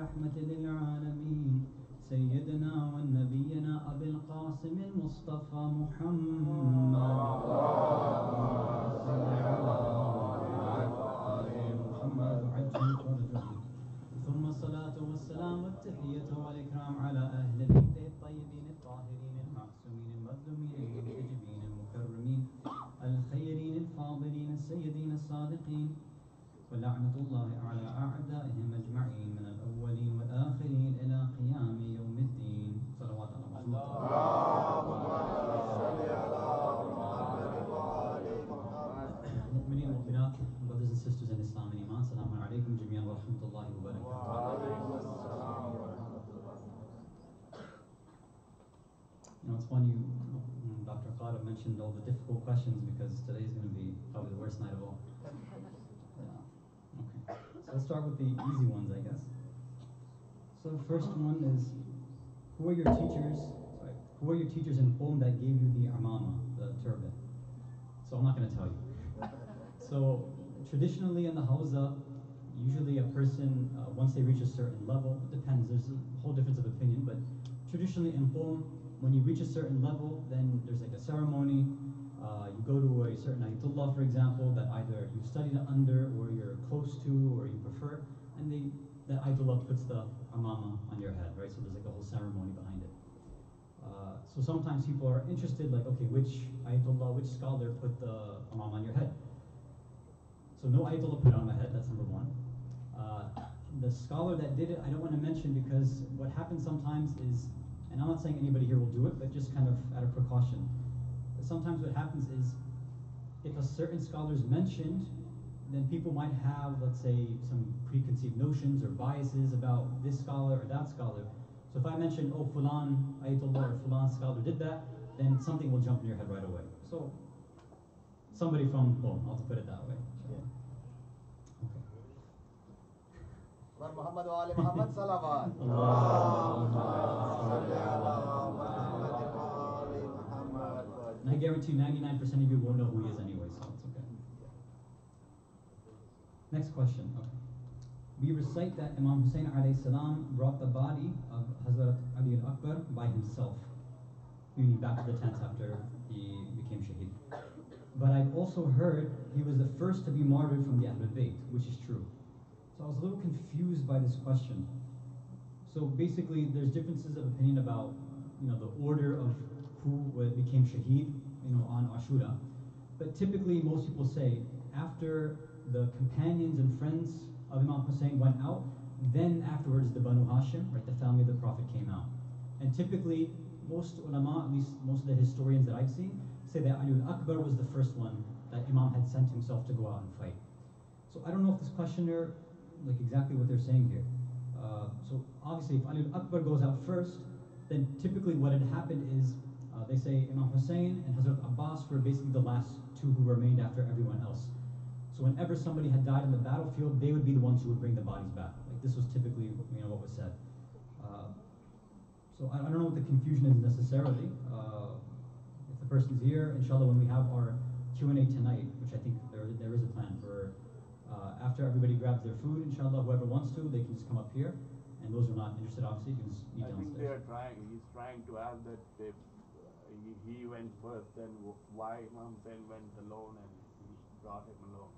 رحمة للعالمين سيدنا ونبينا أبي القاسم المصطفى محمد ثم الصلاة والسلام والتحية والإكرام على أهل بيته الطيبين الطاهرين المعصومين المظلومين المنتجبين المكرمين الخيرين الفاضلين السيدين الصادقين ولعنة الله على أعدائهم أجمعين من الأولين والآخرين إلى قيام يوم الدين صلوات الله عليه وسلم. Mu'mineen, mu'minat, brothers and sisters in Islam and Iman, Assalamu alaikum jami'an wa rahmatullahi wa barakatuh. You know, it's funny, Dr. Qadr mentioned all the difficult questions because today is going to be probably the worst night of all. Yeah. Okay. So let's start with the easy ones, I guess. So the first one is, who are your teachers? Sorry, who are your teachers in Qom that gave you the amama, the turban? So I'm not going to tell you. So traditionally in the Hausa, usually a person, once they reach a certain level, it depends, there's a whole difference of opinion, but traditionally in Qom, when you reach a certain level, then there's like a ceremony, you go to a certain Ayatullah, for example, that either you've studied under, or you're close to, or you prefer, and that Ayatullah puts the amama on your head, right? So there's like a whole ceremony behind it. So sometimes people are interested, like, okay, which Ayatullah, which scholar put the amama on your head? So no Ayatollah put it on my head, that's number one. The scholar that did it, I don't want to mention because what happens sometimes is, and I'm not saying anybody here will do it, but just kind of out of precaution. Sometimes what happens is, if a certain scholar is mentioned, then people might have, let's say, some preconceived notions or biases about this scholar or that scholar. So if I mention, oh, Fulan Ayatollah or Fulan scholar did that, then something will jump in your head right away. So somebody from Qom, I'll put it that way. Yeah. Okay. Muhammad wa ali Muhammad salawat. And I guarantee 99% of you won't know who he is anyway, so it's okay. Next question. Okay. We recite that Imam Hussein alayhi salam brought the body of Hazrat Ali al-Akbar by himself, meaning back to the tent after he became shaheed. But I've also heard he was the first to be martyred from the Ahlul Bayt, which is true. So I was a little confused by this question. So basically, there's differences of opinion about, the order of who became shaheed, on Ashura. But typically, most people say after the companions and friends of Imam Hussein went out, then afterwards the Banu Hashim, right, the family of the Prophet, came out. And typically, most ulama, at least most of the historians that I've seen, say that Ali al-Akbar was the first one that Imam had sent himself to go out and fight. So I don't know if this questioner, like exactly what they're saying here. So obviously if Ali al-Akbar goes out first, then typically what had happened is, they say Imam Hussein and Hazrat Abbas were basically the last two who remained after everyone else. So whenever somebody had died on the battlefield, they would be the ones who would bring the bodies back. Like this was typically, what was said. So I don't know what the confusion is necessarily. If the person's here, inshallah, when we have our Q&A tonight, which I think there is a plan for, after everybody grabs their food, inshallah, whoever wants to, they can just come up here. And those who are not interested, obviously, you can just eat downstairs. I think he's trying to ask that if he went first, then why Imam Hussein went alone and he brought him alone?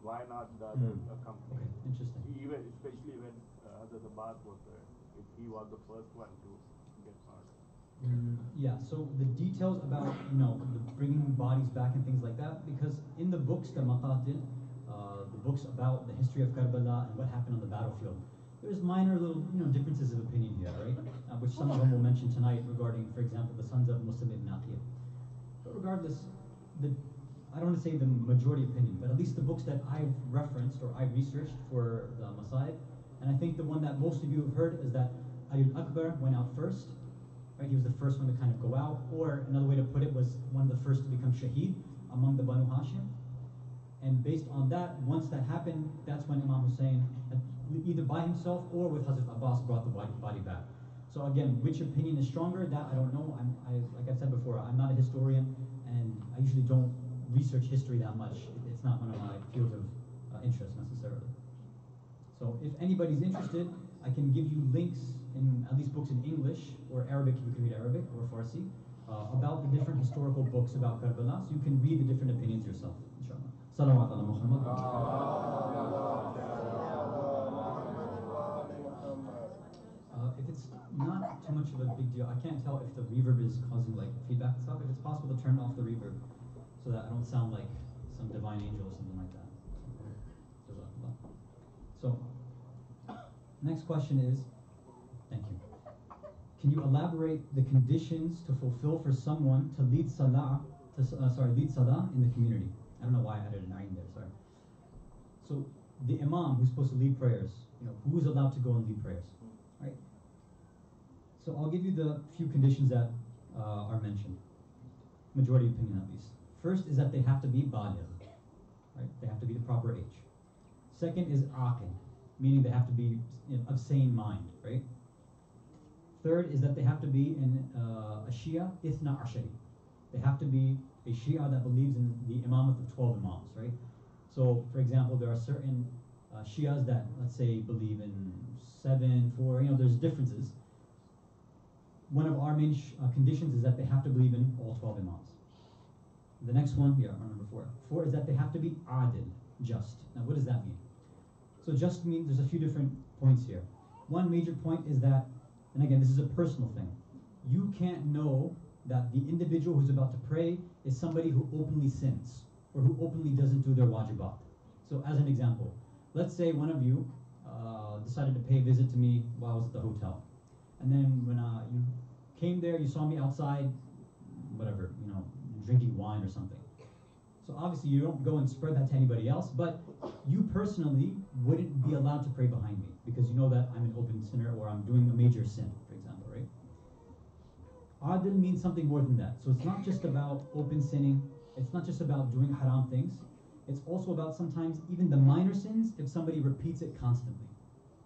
Why not the other company? Okay, interesting. Especially when Hazrat Abbas was there, if he was the first one to get martyred. Yeah, so the details about, the bringing bodies back and things like that, because in the books, the Maqatil, the books about the history of Karbala and what happened on the battlefield, there's minor little, differences of opinion here, right? Which some of them will mention tonight regarding, for example, the sons of Muslim ibn Aqil. But regardless, I don't want to say the majority opinion, but at least the books that I've referenced or I've researched for the Masaib, and I think the one that most of you have heard is that Ali al-Akbar went out first, right? He was the first one to kind of go out, or another way to put it was one of the first to become shaheed among the Banu Hashim. And based on that, once that happened, that's when Imam Hussein, either by himself or with Hazrat Abbas, brought the body back. So again, which opinion is stronger, that I don't know. Like I've said before, I'm not a historian, and I usually don't research history that much. It's not one of my fields of interest necessarily. So if anybody's interested, I can give you links in at least books in English or Arabic, if you can read Arabic, or Farsi, about the different historical books about Karbala, so you can read the different opinions yourself, inshallah. Salawat ala Muhammad. If it's not too much of a big deal, I can't tell if the reverb is causing like feedback and stuff. If it's possible to turn off the reverb so that I don't sound like some divine angel or something like that. So, next question is, thank you. Can you elaborate the conditions to fulfill for someone to lead salah, lead salah in the community? I don't know why I added an ayn there. Sorry. So the imam who's supposed to lead prayers, who's allowed to go and lead prayers, right? So I'll give you the few conditions that are mentioned. Majority opinion at least. First is that they have to be baligh, right? They have to be the proper age. Second is aqil, meaning they have to be of sane mind, right? Third is that they have to be in a Shia Ithna Ashari. They have to be a Shia that believes in the imamate of 12 imams, right? So, for example, there are certain Shias that, let's say, believe in 7, 4, there's differences. One of our main conditions is that they have to believe in all 12 imams. The next one, number 4. 4 is that they have to be adil, just. Now, what does that mean? So just means there's a few different points here. One major point is that, and again, this is a personal thing, you can't know that the individual who's about to pray is somebody who openly sins or who openly doesn't do their wajibat. So as an example, let's say one of you decided to pay a visit to me while I was at the hotel. And then when you came there, you saw me outside, whatever, drinking wine or something. So obviously you don't go and spread that to anybody else, but you personally wouldn't be allowed to pray behind me because you know that I'm an open sinner or I'm doing a major sin, for example, right? Adil means something more than that. So it's not just about open sinning, it's not just about doing haram things, it's also about sometimes even the minor sins if somebody repeats it constantly.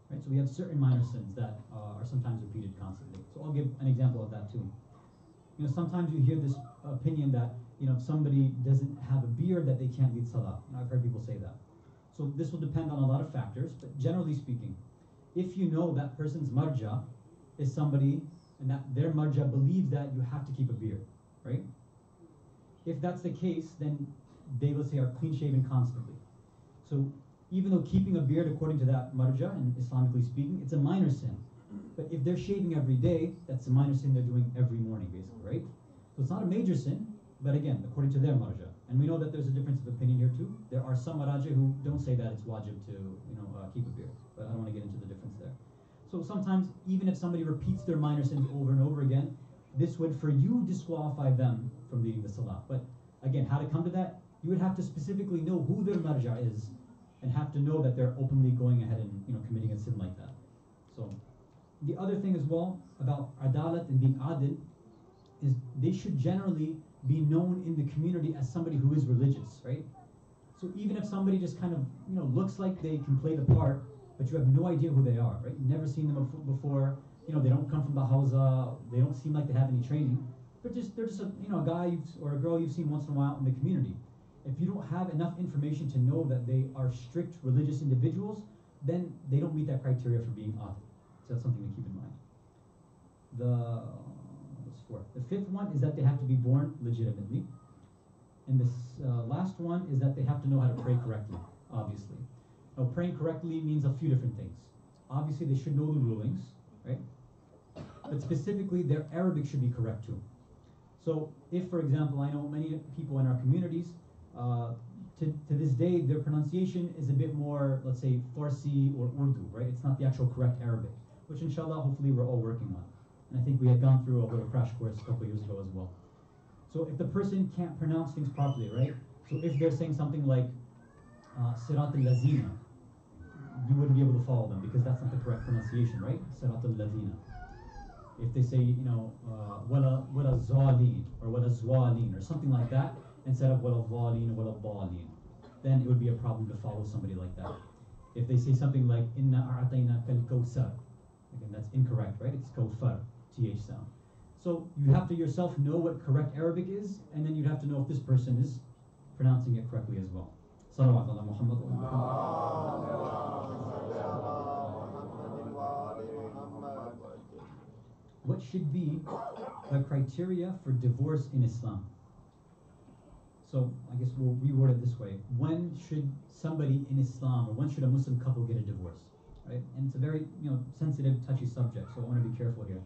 Right? So we have certain minor sins that are sometimes repeated constantly. So I'll give an example of that too. Sometimes you hear this opinion that if somebody doesn't have a beard that they can't lead salah. I've heard people say that. So this will depend on a lot of factors, but generally speaking, if you know that person's marja is somebody and that their marja believes that you have to keep a beard, right? If that's the case, then they, let's say, are clean shaven constantly. So even though keeping a beard according to that marja, and Islamically speaking, it's a minor sin. But if they're shaving every day, that's a minor sin they're doing every morning, basically, right? So it's not a major sin, but again, according to their marja. And we know that there's a difference of opinion here too. There are some marja who don't say that it's wajib to, keep a beard. But I don't want to get into the difference there. So sometimes, even if somebody repeats their minor sins over and over again, this would, for you, disqualify them from leading the salah. But again, how to come to that? You would have to specifically know who their marja is and have to know that they're openly going ahead and committing a sin like that. So the other thing as well about adalat and being adil is they should generally be known in the community as somebody who is religious, right? So even if somebody just kind of looks like they can play the part, but you have no idea who they are, right? You've never seen them before. They don't come from the hawza. They don't seem like they have any training. They're just a guy or a girl you've seen once in a while in the community. If you don't have enough information to know that they are strict religious individuals, then they don't meet that criteria for being adil. So that's something to keep in mind. What's 4? The 5th one is that they have to be born legitimately. And this last one is that they have to know how to pray correctly, obviously. Now, praying correctly means a few different things. Obviously, they should know the rulings, right? But specifically, their Arabic should be correct too. So if, for example, I know many people in our communities, to this day, their pronunciation is a bit more, let's say, Farsi or Urdu, right? It's not the actual correct Arabic, which inshallah, hopefully, we're all working on. And I think we had gone through a little crash course a couple of years ago as well. So if the person can't pronounce things properly, right? So if they're saying something like Sirat al-Lazina, you wouldn't be able to follow them because that's not the correct pronunciation, right? Sirat al-Lazina. If they say, wala zaleen or wala zwaleen or something like that, instead of wala dhaleen or wala dhaleen, then it would be a problem to follow somebody like that. If they say something like inna a'atayna kal kawsar, again, that's incorrect, right? It's kawfar, th sound. So you have to yourself know what correct Arabic is, and then you'd have to know if this person is pronouncing it correctly as well. Salawat ala Muhammad. what should be the criteria for divorce in Islam? So I guess we'll reword it this way. When should somebody in Islam, or when should a Muslim couple get a divorce? Right? And it's a very sensitive, touchy subject, so I want to be careful here.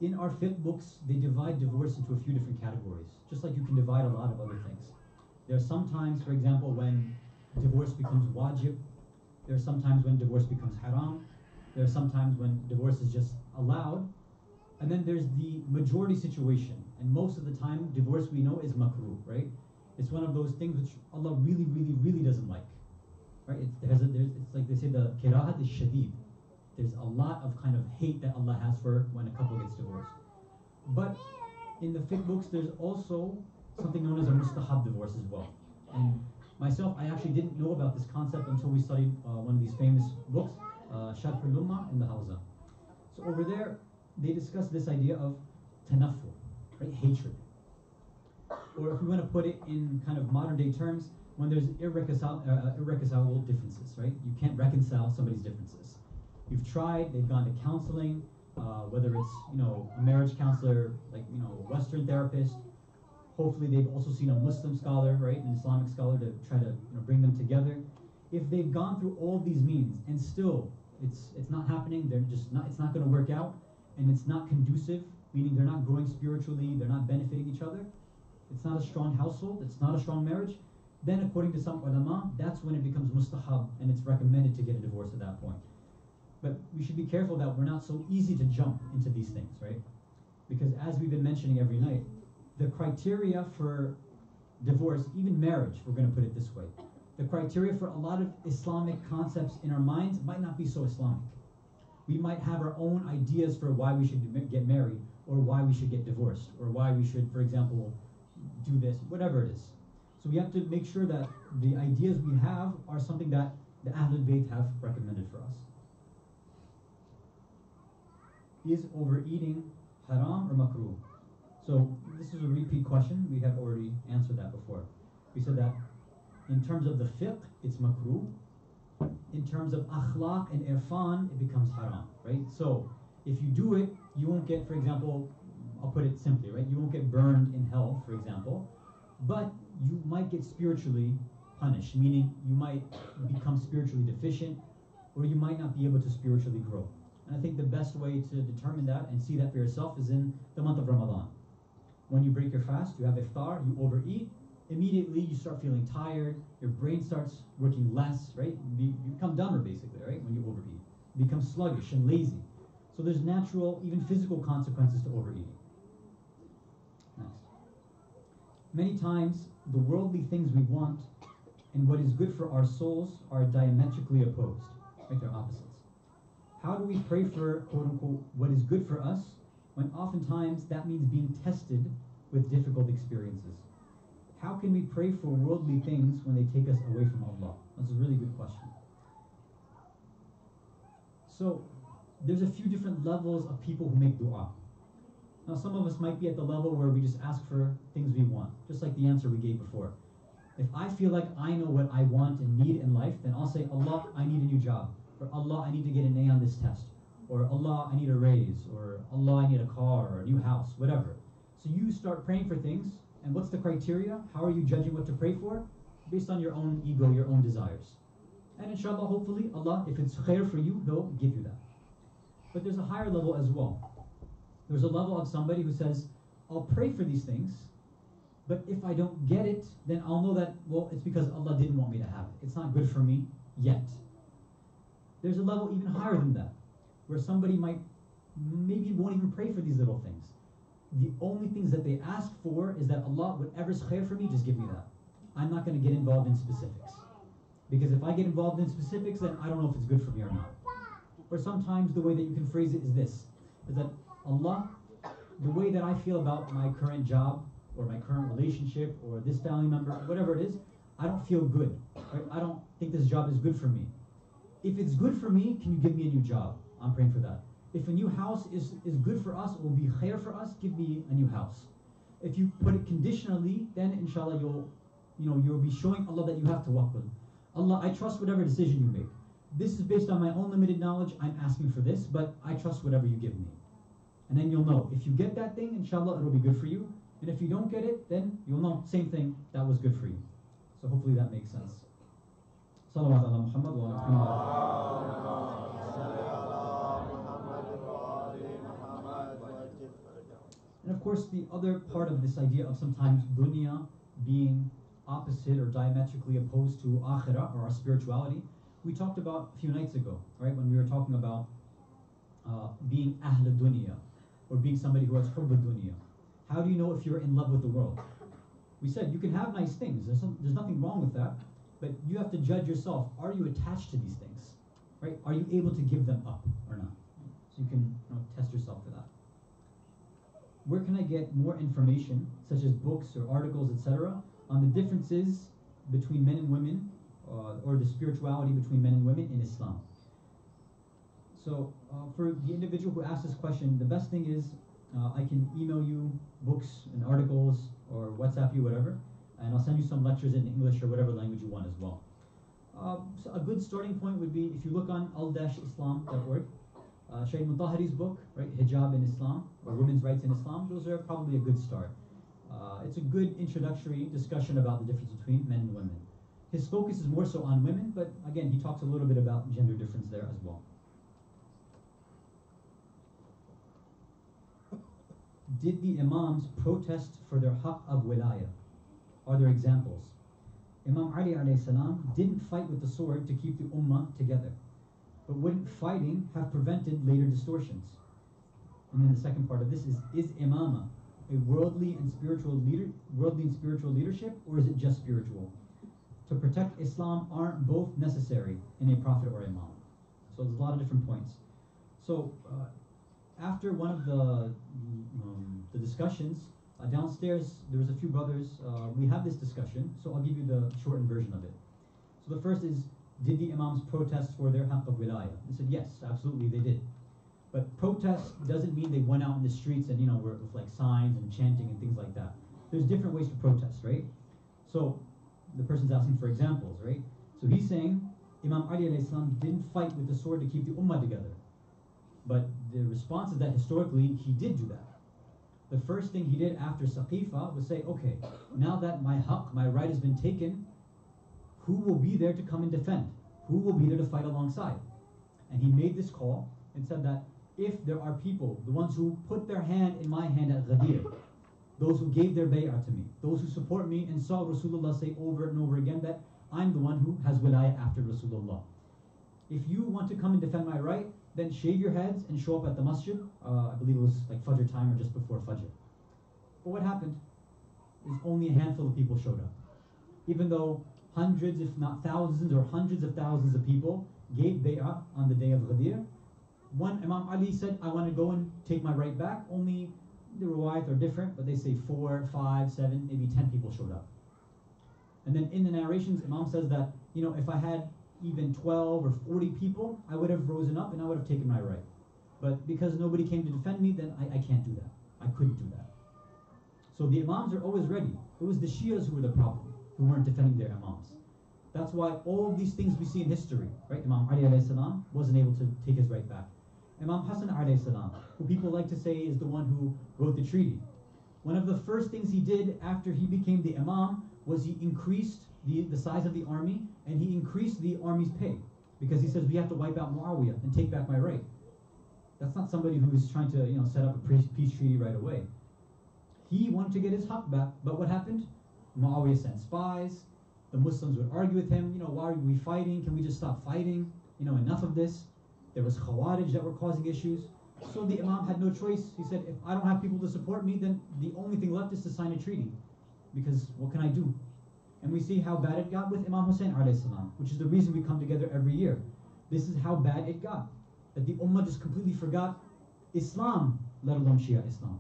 In our fiqh books, they divide divorce into a few different categories, just like you can divide a lot of other things. There are some times, for example, when divorce becomes wajib. There are some times when divorce becomes haram. There are some times when divorce is just allowed. And then there's the majority situation. And most of the time, divorce we know is makruh, right? It's one of those things which Allah really, really, really doesn't like. Right? It's like they say the kirahat is shadid. There's a lot of kind of hate that Allah has for when a couple gets divorced. But in the fiqh books, there's also something known as a mustahab divorce as well. And myself, I actually didn't know about this concept until we studied one of these famous books, Sharh al-Ummah in the Hawza. So over there, they discuss this idea of tanafur, right? Hatred. Or if we want to put it in kind of modern day terms, when there's irreconcilable differences, right? You can't reconcile somebody's differences. You've tried, they've gone to counseling, whether it's, a marriage counselor, like, Western therapist. Hopefully they've also seen a Muslim scholar, right? An Islamic scholar to try to bring them together. If they've gone through all these means and still it's not happening, it's not going to work out, and it's not conducive, meaning they're not growing spiritually, they're not benefiting each other, it's not a strong household, it's not a strong marriage, then according to some ulama, that's when it becomes mustahab and it's recommended to get a divorce at that point. But we should be careful that we're not so easy to jump into these things, right? Because as we've been mentioning every night, the criteria for divorce, even marriage, we're going to put it this way, the criteria for a lot of Islamic concepts in our minds might not be so Islamic. We might have our own ideas for why we should get married, or why we should get divorced, or why we should, for example, do this, whatever it is. So we have to make sure that the ideas we have are something that the Ahlul Bayt have recommended for us. Is overeating haram or makruh? So this is a repeat question. We have already answered that before. We said that in terms of the fiqh, it's makruh. In terms of akhlaq and irfan, it becomes haram, right? So if you do it, you won't get, for example, I'll put it simply, right? You won't get burned in hell, for example, but you might get spiritually punished, meaning you might become spiritually deficient, or you might not be able to spiritually grow. And I think the best way to determine that and see that for yourself is in the month of Ramadan. When you break your fast, you have iftar, you overeat, immediately you start feeling tired, your brain starts working less, right? You become dumber basically, right? When you overeat. You become sluggish and lazy. So there's natural, even physical consequences to overeating. Next. Many times, the worldly things we want and what is good for our souls are diametrically opposed, right? They're opposites. How do we pray for, quote unquote, what is good for us, when oftentimes that means being tested with difficult experiences? How can we pray for worldly things when they take us away from Allah? That's a really good question. So, there's a few different levels of people who make dua. Now, some of us might be at the level where we just ask for things we want, just like the answer we gave before. If I feel like I know what I want and need in life, then I'll say, Allah, I need a new job. Or Allah, I need to get an A on this test. Or Allah, I need a raise. Or Allah, I need a car or a new house, whatever. So you start praying for things, and what's the criteria? How are you judging what to pray for? Based on your own ego, your own desires. And inshallah, hopefully, Allah, if it's khair for you, He'll give you that. But there's a higher level as well. There's a level of somebody who says, I'll pray for these things, but if I don't get it, then I'll know that, well, it's because Allah didn't want me to have it. It's not good for me yet. There's a level even higher than that, where somebody maybe won't even pray for these little things. The only things that they ask for is that Allah, whatever's khair for me, just give me that. I'm not going to get involved in specifics. Because if I get involved in specifics, then I don't know if it's good for me or not. Or sometimes the way that you can phrase it is this, is that Allah, the way that I feel about my current job, or my current relationship, or this family member, whatever it is, I don't feel good. Right? I don't think this job is good for me. If it's good for me, can you give me a new job? I'm praying for that. If a new house is good for us, will be khair for us, give me a new house. If you put it conditionally, then inshallah you'll be showing Allah that you have tawakkul. Allah, I trust whatever decision you make. This is based on my own limited knowledge. I'm asking for this, but I trust whatever you give me. And then you'll know. If you get that thing, inshallah, it'll be good for you. And if you don't get it, then you'll know, same thing, that was good for you. So hopefully that makes sense. Salawat ala Muhammad wa ala And of course, the other part of this idea of sometimes dunya being opposite or diametrically opposed to akhirah, or our spirituality, we talked about a few nights ago, right? When we were talking about being ahl dunya, or being somebody who has hubb dunya. How do you know if you're in love with the world? We said you can have nice things. There's nothing wrong with that, but you have to judge yourself. Are you attached to these things, right? Are you able to give them up or not? So you can test yourself for that. Where can I get more information, such as books or articles, etc., on the differences between men and women, or the spirituality between men and women in Islam? So for the individual who asked this question, the best thing is I can email you books and articles, or WhatsApp you, whatever, and I'll send you some lectures in English or whatever language you want as well. So a good starting point would be if you look on al-islam.org, Sayyid Mutahhari's book, right, Hijab in Islam, or Women's Rights in Islam, those are probably a good start. It's a good introductory discussion about the difference between men and women. His focus is more so on women, but again, he talks a little bit about gender difference there as well. Did the Imams protest for their haqq of wilayah? Are there examples? Imam Ali alayhi salam didn't fight with the sword to keep the ummah together, but wouldn't fighting have prevented later distortions? And then the second part of this is imama a worldly and spiritual leadership, or is it just spiritual? To protect Islam, aren't both necessary in a prophet or imam? So there's a lot of different points. So after one of the discussions downstairs, there was a few brothers. We had this discussion, so I'll give you the shortened version of it. So the first is, did the imams protest for their haqq of wilayah? They said yes, absolutely they did. But protest doesn't mean they went out in the streets and were with like signs and chanting and things like that. There's different ways to protest, right? So the person's asking for examples, right? So he's saying Imam Ali alayhi salam didn't fight with the sword to keep the ummah together. But the response is that historically he did do that. The first thing he did after Saqifa was say, okay, now that my haqq, my right has been taken, who will be there to come and defend? Who will be there to fight alongside? And he made this call and said that if there are people, the ones who put their hand in my hand at Ghadir, those who gave their bay'ah to me, those who support me and saw Rasulullah say over and over again that I'm the one who has wilayah after Rasulullah. If you want to come and defend my right, then shave your heads and show up at the masjid. I believe it was like Fajr time or just before Fajr. But what happened is only a handful of people showed up. Even though hundreds, if not thousands or hundreds of thousands of people gave bay'ah on the day of Ghadir, one Imam Ali said, I want to go and take my right back. Only the riwayat are different, but they say 4, 5, 7, maybe 10 people showed up. And then in the narrations, Imam says that, if I had even 12 or 40 people, I would have risen up and I would have taken my right. But because nobody came to defend me, then I can't do that. I couldn't do that. So the Imams are always ready. It was the Shias who were the problem, who weren't defending their Imams. That's why all of these things we see in history, right? Imam Ali alayhi salam wasn't able to take his right back. Imam Hasan alayhi salam, who people like to say is the one who wrote the treaty. One of the first things he did after he became the Imam was he increased the size of the army, and he increased the army's pay, because he says we have to wipe out Muawiyah and take back my right. That's not somebody who is trying to set up a peace treaty right away. He wanted to get his haqq back, but what happened? Muawiyah sent spies. The Muslims would argue with him, why are we fighting? Can we just stop fighting? Enough of this. There was Khawarij that were causing issues. So the Imam had no choice. He said, if I don't have people to support me, then the only thing left is to sign a treaty. Because what can I do? And we see how bad it got with Imam Hussein alayhi salam, which is the reason we come together every year. This is how bad it got. That the Ummah just completely forgot Islam, let alone Shia Islam.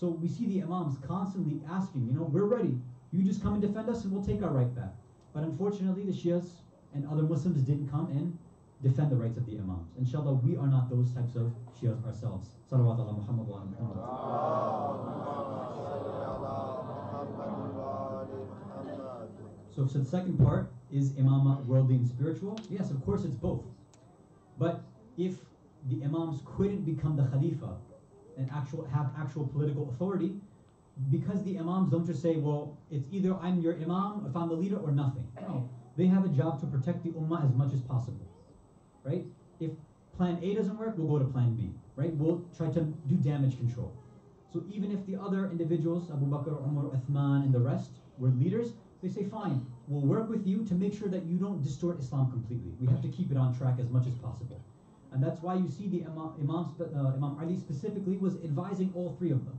So we see the Imams constantly asking, we're ready. You just come and defend us and we'll take our right back. But unfortunately, the Shias and other Muslims didn't come and defend the rights of the Imams. Inshallah, we are not those types of Shias ourselves. Salawat ala Muhammad wa ala Muhammad. So the second part is imama worldly and spiritual. Yes, of course it's both. But if the Imams couldn't become the Khalifa and have actual political authority, because the imams don't just say, well, it's either I'm your imam, if I'm the leader, or nothing. No, they have a job to protect the ummah as much as possible, right? If plan A doesn't work, we'll go to plan B, right? We'll try to do damage control. So even if the other individuals, Abu Bakr, Umar, Uthman, and the rest were leaders, they say, fine, we'll work with you to make sure that you don't distort Islam completely. We have to keep it on track as much as possible. And that's why you see the Imam Ali specifically was advising all three of them.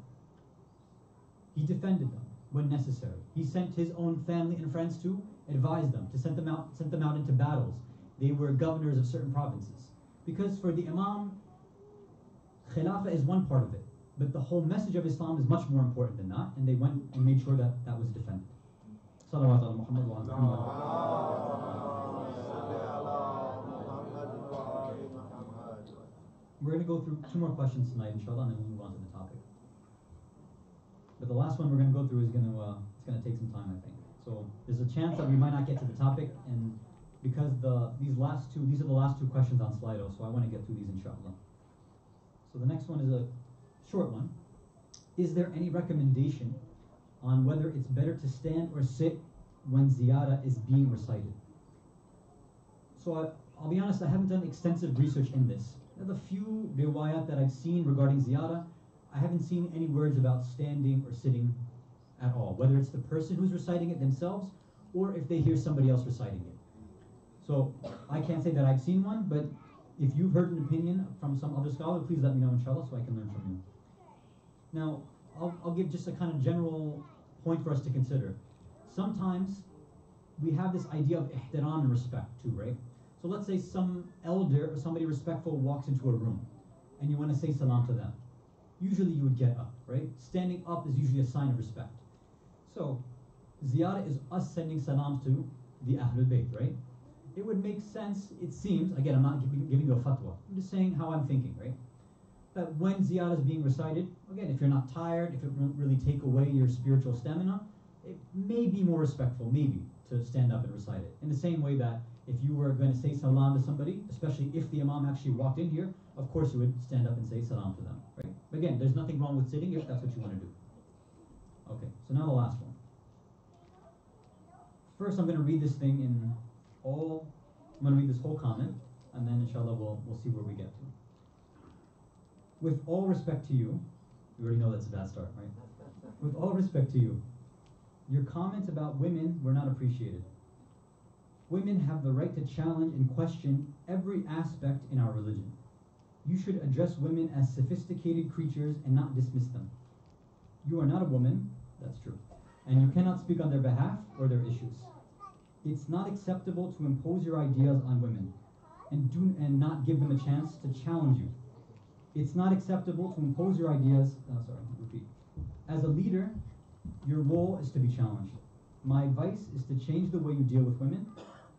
He defended them when necessary. He sent his own family and friends to advise them, to send them out into battles. They were governors of certain provinces. Because for the Imam, Khilafah is one part of it, but the whole message of Islam is much more important than that, and they went and made sure that that was defended. Salawat ala Muhammad wa ala Muhammad. We're going to go through 2 more questions tonight, inshallah, and then we'll move on to the topic. But the last one we're going to go through is going to take some time, I think. So there's a chance that we might not get to the topic, and because these are the last 2 questions on Slido, so I want to get through these, inshallah. So the next one is a short one. Is there any recommendation on whether it's better to stand or sit when ziyarah is being recited? So I'll be honest, I haven't done extensive research in this. The few riwayat that I've seen regarding ziyarah, I haven't seen any words about standing or sitting at all, whether it's the person who's reciting it themselves or if they hear somebody else reciting it. So I can't say that I've seen one, but if you've heard an opinion from some other scholar, please let me know, inshallah, so I can learn from you. Now, I'll give just a kind of general point for us to consider. Sometimes we have this idea of ihtiram and respect too, right? So let's say some elder or somebody respectful walks into a room and you want to say salam to them. Usually you would get up, right? Standing up is usually a sign of respect. So ziyarah is us sending salams to the Ahlul Bayt, right? It would make sense, it seems, again, I'm not giving you a fatwa, I'm just saying how I'm thinking, right? That when ziyarah is being recited, again, if you're not tired, if it won't really take away your spiritual stamina, it may be more respectful, maybe, to stand up and recite it. In the same way that if you were going to say salam to somebody, especially if the imam actually walked in here, of course you would stand up and say salam to them, right? But again, there's nothing wrong with sitting if that's what you want to do. Okay, so now the last one. First, I'm going to read this thing I'm going to read this whole comment, and then inshallah we'll see where we get to. With all respect to you, you already know that's a bad start, right? With all respect to you, your comments about women were not appreciated. Women have the right to challenge and question every aspect in our religion. You should address women as sophisticated creatures and not dismiss them. You are not a woman, that's true, and you cannot speak on their behalf or their issues. It's not acceptable to impose your ideas on women and not give them a chance to challenge you. It's not acceptable to impose your ideas, As a leader, your role is to be challenged. My advice is to change the way you deal with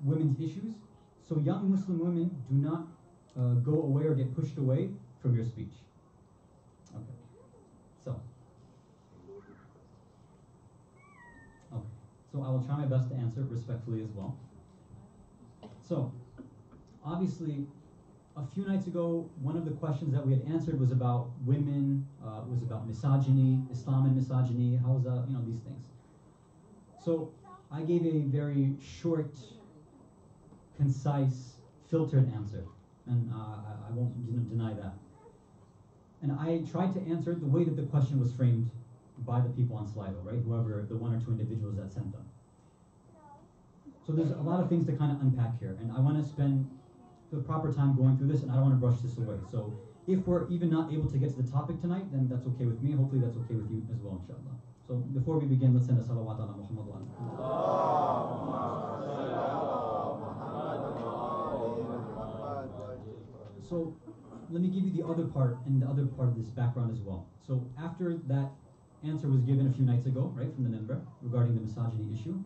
women's issues, so young Muslim women do not go away or get pushed away from your speech. Okay. So I will try my best to answer respectfully as well. So, obviously, a few nights ago, one of the questions that we had answered was about women, was about misogyny, Islam and misogyny, how's that, these things. So, I gave a very short, concise, filtered answer, and I won't deny that. And I tried to answer it the way that the question was framed by the people on Slido, right? Whoever, the 1 or 2 individuals that sent them. So there's a lot of things to kind of unpack here, and I want to spend the proper time going through this, and I don't want to brush this away. So if we're even not able to get to the topic tonight, then that's okay with me. Hopefully that's okay with you as well, inshallah. So before we begin, let's send a salawat ala Muhammad wa ala. So let me give you the other part and the other part of this background as well. So after that answer was given a few nights ago, right, from the member regarding the misogyny issue,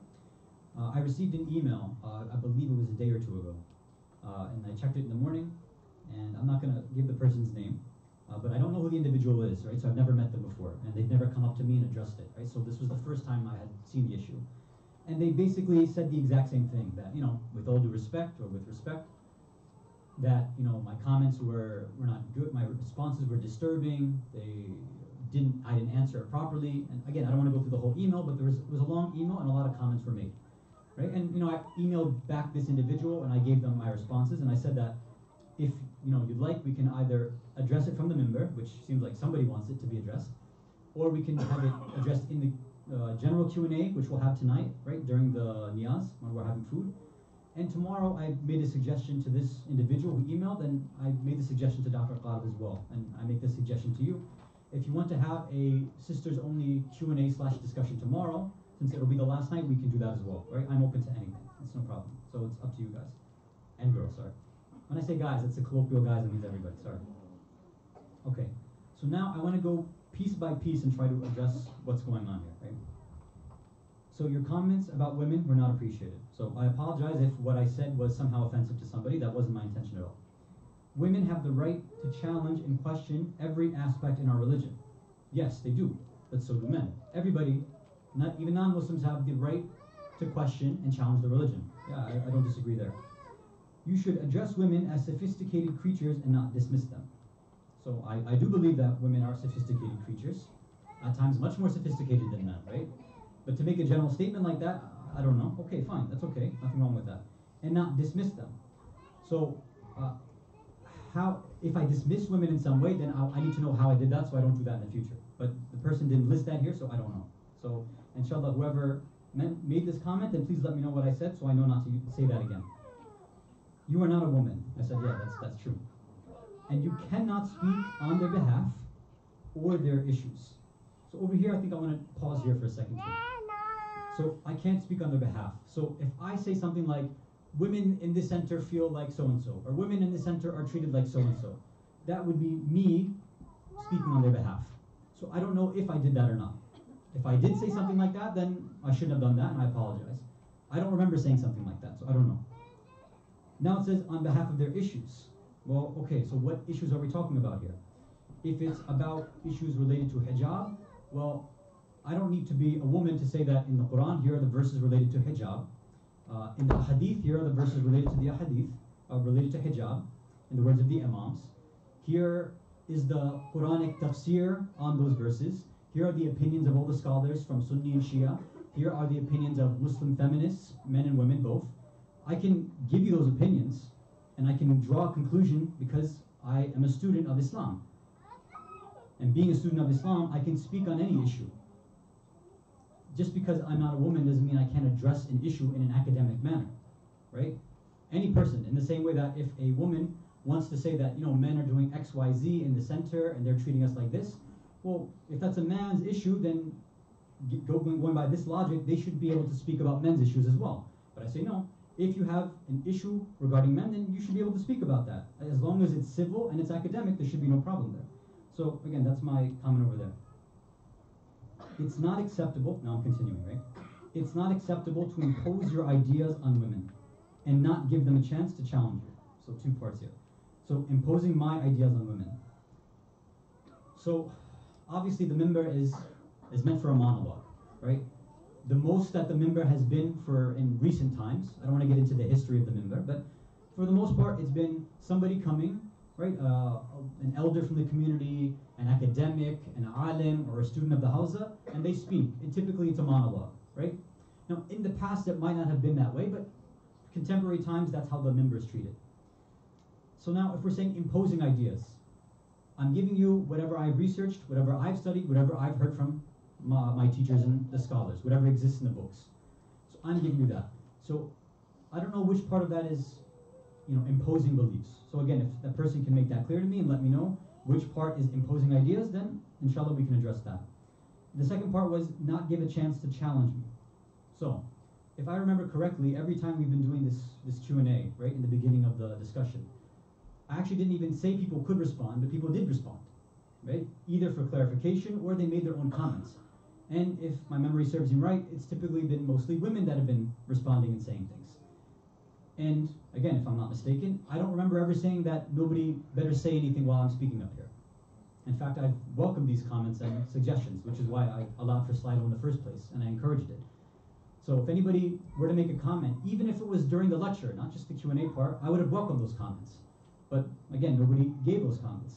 I received an email, I believe it was a day or 2 ago, and I checked it in the morning, and I'm not going to give the person's name, but I don't know who the individual is, right, so I've never met them before, and they've never come up to me and addressed it, right, so this was the first time I had seen the issue. And they basically said the exact same thing, that, with all due respect, or with respect, that my comments were not good, my responses were disturbing, I didn't answer it properly. And again, I don't want to go through the whole email, but it was a long email and a lot of comments were made. Right? And I emailed back this individual and I gave them my responses, and I said that if you'd like, we can either address it from the minbar, which seems like somebody wants it to be addressed, or we can have it addressed in the general Q&A, which we'll have tonight, right, during the niyaz when we're having food. And tomorrow I made a suggestion to this individual who emailed, and I made the suggestion to Dr. Khalid as well, and I make this suggestion to you. If you want to have a sisters only Q&A/discussion tomorrow, since it'll be the last night, we can do that as well, right? I'm open to anything, it's no problem. So it's up to you guys, and girls, sorry. When I say guys, it's a colloquial guys, it means everybody, sorry. Okay, so now I want to go piece by piece and try to address what's going on here, right? So your comments about women were not appreciated. So I apologize if what I said was somehow offensive to somebody. That wasn't my intention at all. Women have the right to challenge and question every aspect in our religion. Yes, they do, but so do men. Everybody, even non-Muslims, have the right to question and challenge the religion. Yeah, I don't disagree there. You should address women as sophisticated creatures and not dismiss them. So I do believe that women are sophisticated creatures, at times much more sophisticated than men, right? But to make a general statement like that, I don't know. Okay, fine, that's okay, nothing wrong with that. And not dismiss them. So if I dismiss women in some way, then I need to know how I did that so I don't do that in the future. But the person didn't list that here, so I don't know. So inshallah, whoever made this comment, then please let me know what I said so I know not to say that again. You are not a woman. I said, yeah, that's true. And you cannot speak on their behalf or their issues. So over here, I think I want to pause here for a second too. So I can't speak on their behalf. So if I say something like, women in this center feel like so-and-so, or women in this center are treated like so-and-so, that would be me speaking on their behalf. So I don't know if I did that or not. If I did say something like that, then I shouldn't have done that, and I apologize. I don't remember saying something like that, so I don't know. Now it says on behalf of their issues. Well, okay, so what issues are we talking about here? If it's about issues related to hijab, well, I don't need to be a woman to say that in the Quran, here are the verses related to hijab. In the hadith, here are the verses related to the hadith, related to hijab, in the words of the imams. Here is the Quranic tafsir on those verses. Here are the opinions of all the scholars from Sunni and Shia. Here are the opinions of Muslim feminists, men and women both. I can give you those opinions, and I can draw a conclusion because I am a student of Islam. And being a student of Islam, I can speak on any issue. Just because I'm not a woman doesn't mean I can't address an issue in an academic manner, right? Any person, in the same way that if a woman wants to say that, men are doing X, Y, Z in the center and they're treating us like this, well, if that's a man's issue, then going by this logic, they should be able to speak about men's issues as well. But I say no. If you have an issue regarding men, then you should be able to speak about that. As long as it's civil and it's academic, there should be no problem there. So again, that's my comment over there. It's not acceptable, now I'm continuing, right? It's not acceptable to impose your ideas on women and not give them a chance to challenge you. So 2 parts here. So imposing my ideas on women. So obviously the minbar is meant for a monologue, right? The most that the minbar has been for in recent times, I don't want to get into the history of the minbar, but for the most part, it's been somebody coming, right? An elder from the community, an academic, an alim, or a student of the hawza, and they speak. And typically it's a monologue, right? Now, in the past, it might not have been that way, but contemporary times, that's how the minbar is treated. So now, if we're saying imposing ideas, I'm giving you whatever I've researched, whatever I've studied, whatever I've heard from my teachers and the scholars, whatever exists in the books. So I'm giving you that. So I don't know which part of that is, imposing beliefs. So again, if that person can make that clear to me and let me know which part is imposing ideas, then inshallah we can address that. The second part was not give a chance to challenge me. So if I remember correctly, every time we've been doing this Q&A, right, in the beginning of the discussion, I actually didn't even say people could respond, but people did respond, right? Either for clarification or they made their own comments. And if my memory serves me right, it's typically been mostly women that have been responding and saying things. And again, if I'm not mistaken, I don't remember ever saying that nobody better say anything while I'm speaking up here. In fact, I've welcomed these comments and suggestions, which is why I allowed for Slido in the first place, and I encouraged it. So if anybody were to make a comment, even if it was during the lecture, not just the Q&A part, I would have welcomed those comments. But again, nobody gave those comments.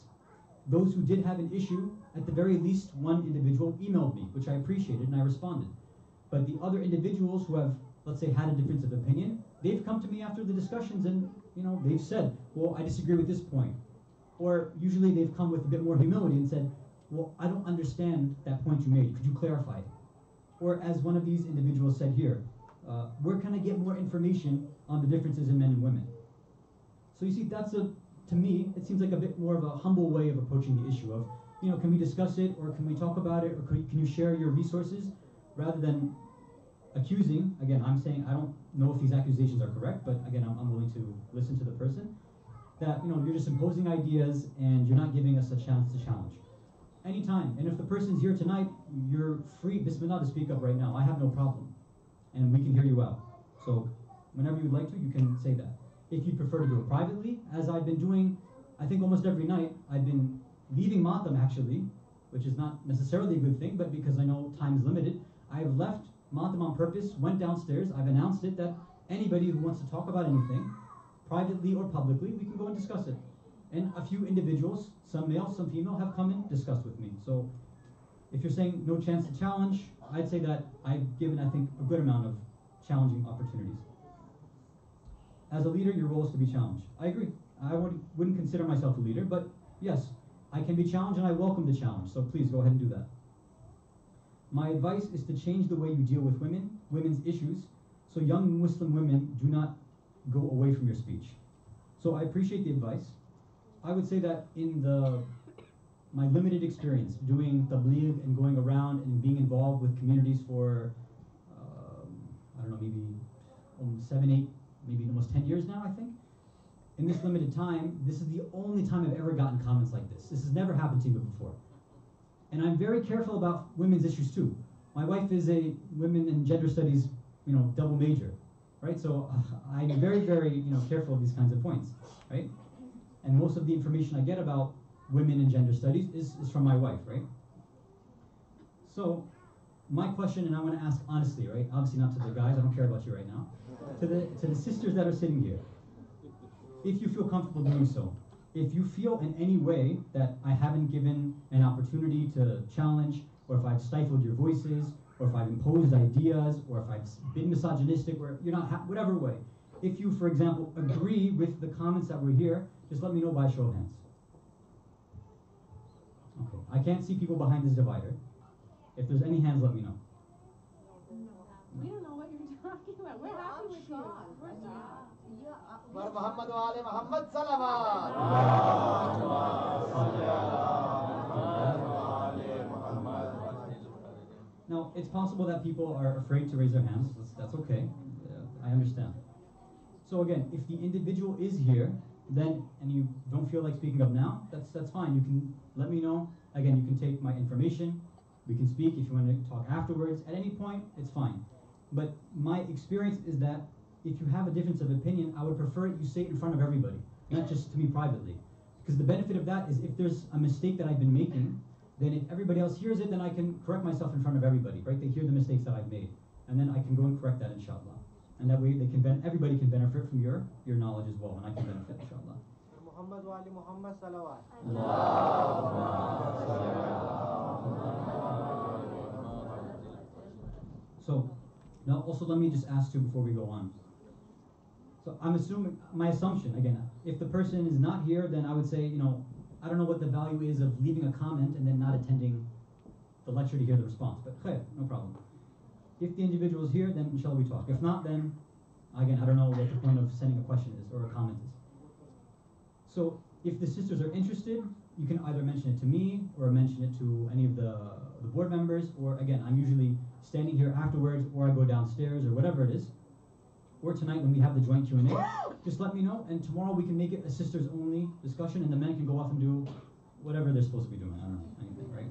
Those who did have an issue, at the very least one individual emailed me, which I appreciated and I responded. But the other individuals who have, let's say, had a difference of opinion, they've come to me after the discussions and, they've said, well, I disagree with this point. Or usually they've come with a bit more humility and said, well, I don't understand that point you made. Could you clarify it? Or as one of these individuals said here, where can I get more information on the differences in men and women? So you see, to me, it seems like a bit more of a humble way of approaching the issue of, can we discuss it, or can we talk about it, or can you share your resources, rather than accusing. Again, I'm saying I don't know if these accusations are correct, but again, I'm willing to listen to the person, that, you're just imposing ideas and you're not giving us a chance to challenge. Anytime, and if the person's here tonight, you're free, bismillah, to speak up right now. I have no problem, and we can hear you out. So whenever you'd like to, you can say that. If you prefer to do it privately, as I've been doing, I think almost every night, I've been leaving Matam actually, which is not necessarily a good thing, but because I know time is limited, I've left Matam on purpose, went downstairs, I've announced it that anybody who wants to talk about anything, privately or publicly, we can go and discuss it. And a few individuals, some male, some female, have come and discussed with me. So if you're saying no chance to challenge, I'd say that I've given, I think, a good amount of challenging opportunities. As a leader, your role is to be challenged. I agree. I wouldn't consider myself a leader, but yes, I can be challenged and I welcome the challenge. So please go ahead and do that. My advice is to change the way you deal with women's issues, so young Muslim women do not go away from your speech. So I appreciate the advice. I would say that in my limited experience doing tabligh and going around and being involved with communities for, I don't know, maybe 7, 8, maybe almost 10 years now, I think. In this limited time, this is the only time I've ever gotten comments like this. This has never happened to me before. And I'm very careful about women's issues too. My wife is a women and gender studies, double major, right? So I'm very, very, careful of these kinds of points, right? And most of the information I get about women and gender studies is from my wife, right? So my question, and I want to ask honestly, right? Obviously not to the guys, I don't care about you right now. To the sisters that are sitting here, if you feel comfortable doing so, if you feel in any way that I haven't given an opportunity to challenge, or if I've stifled your voices, or if I've imposed ideas, or if I've been misogynistic, or you're not, whatever way, if you, for example, agree with the comments that were here, just let me know by a show of hands. Okay, I can't see people behind this divider. If there's any hands, let me know. We don't know what you're talking about. We're happy with you. We're not. Muhammad wa ali Muhammad salawat. Now, it's possible that people are afraid to raise their hands. That's okay. I understand. So again, if the individual is here, then, and you don't feel like speaking up now, that's fine. You can let me know. Again, you can take my information. We can speak if you want to talk afterwards. At any point, it's fine. But my experience is that if you have a difference of opinion, I would prefer you say it in front of everybody, not just to me privately. Because the benefit of that is if there's a mistake that I've been making, then if everybody else hears it, then I can correct myself in front of everybody, right? They hear the mistakes that I've made. And then I can go and correct that, inshallah. And that way everybody can benefit from your knowledge as well, and I can benefit, inshallah. Muhammad wa ali Muhammad salawat. So, now also let me just ask too before we go on. So I'm assuming, my assumption, again, if the person is not here, then I would say, I don't know what the value is of leaving a comment and then not attending the lecture to hear the response, but khair, no problem. If the individual is here, then inshallah we talk. If not, then, again, I don't know what the point of sending a question is or a comment is. So if the sisters are interested, you can either mention it to me or mention it to any of the board members, or again, I'm usually standing here afterwards, or I go downstairs, or whatever it is. Or tonight when we have the joint Q&A, just let me know, and tomorrow we can make it a sisters only discussion, and the men can go off and do whatever they're supposed to be doing. I don't know, anything, right?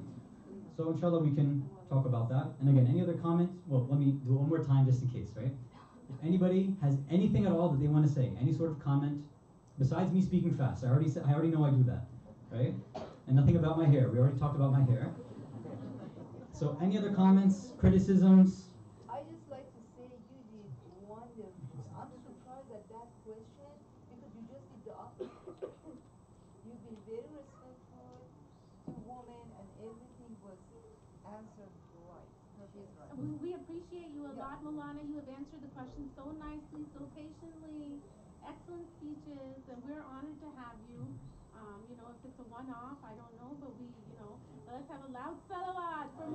So inshallah we can talk about that. And again, any other comments? Well, let me do it one more time just in case, right? If anybody has anything at all that they want to say, any sort of comment, besides me speaking fast, I already know I do that, right? And nothing about my hair. We already talked about my hair. So any other comments, criticisms? I just like to say you did wonderful. I'm surprised at that question because you just did the opposite. answered right. She's right. We appreciate you a Yeah. lot, Milana. You have answered the questions so nicely, so patiently. Excellent speeches, and we're honored to have you. You know, if it's a one-off, I don't know, but we, you know, let's have a loud salawat for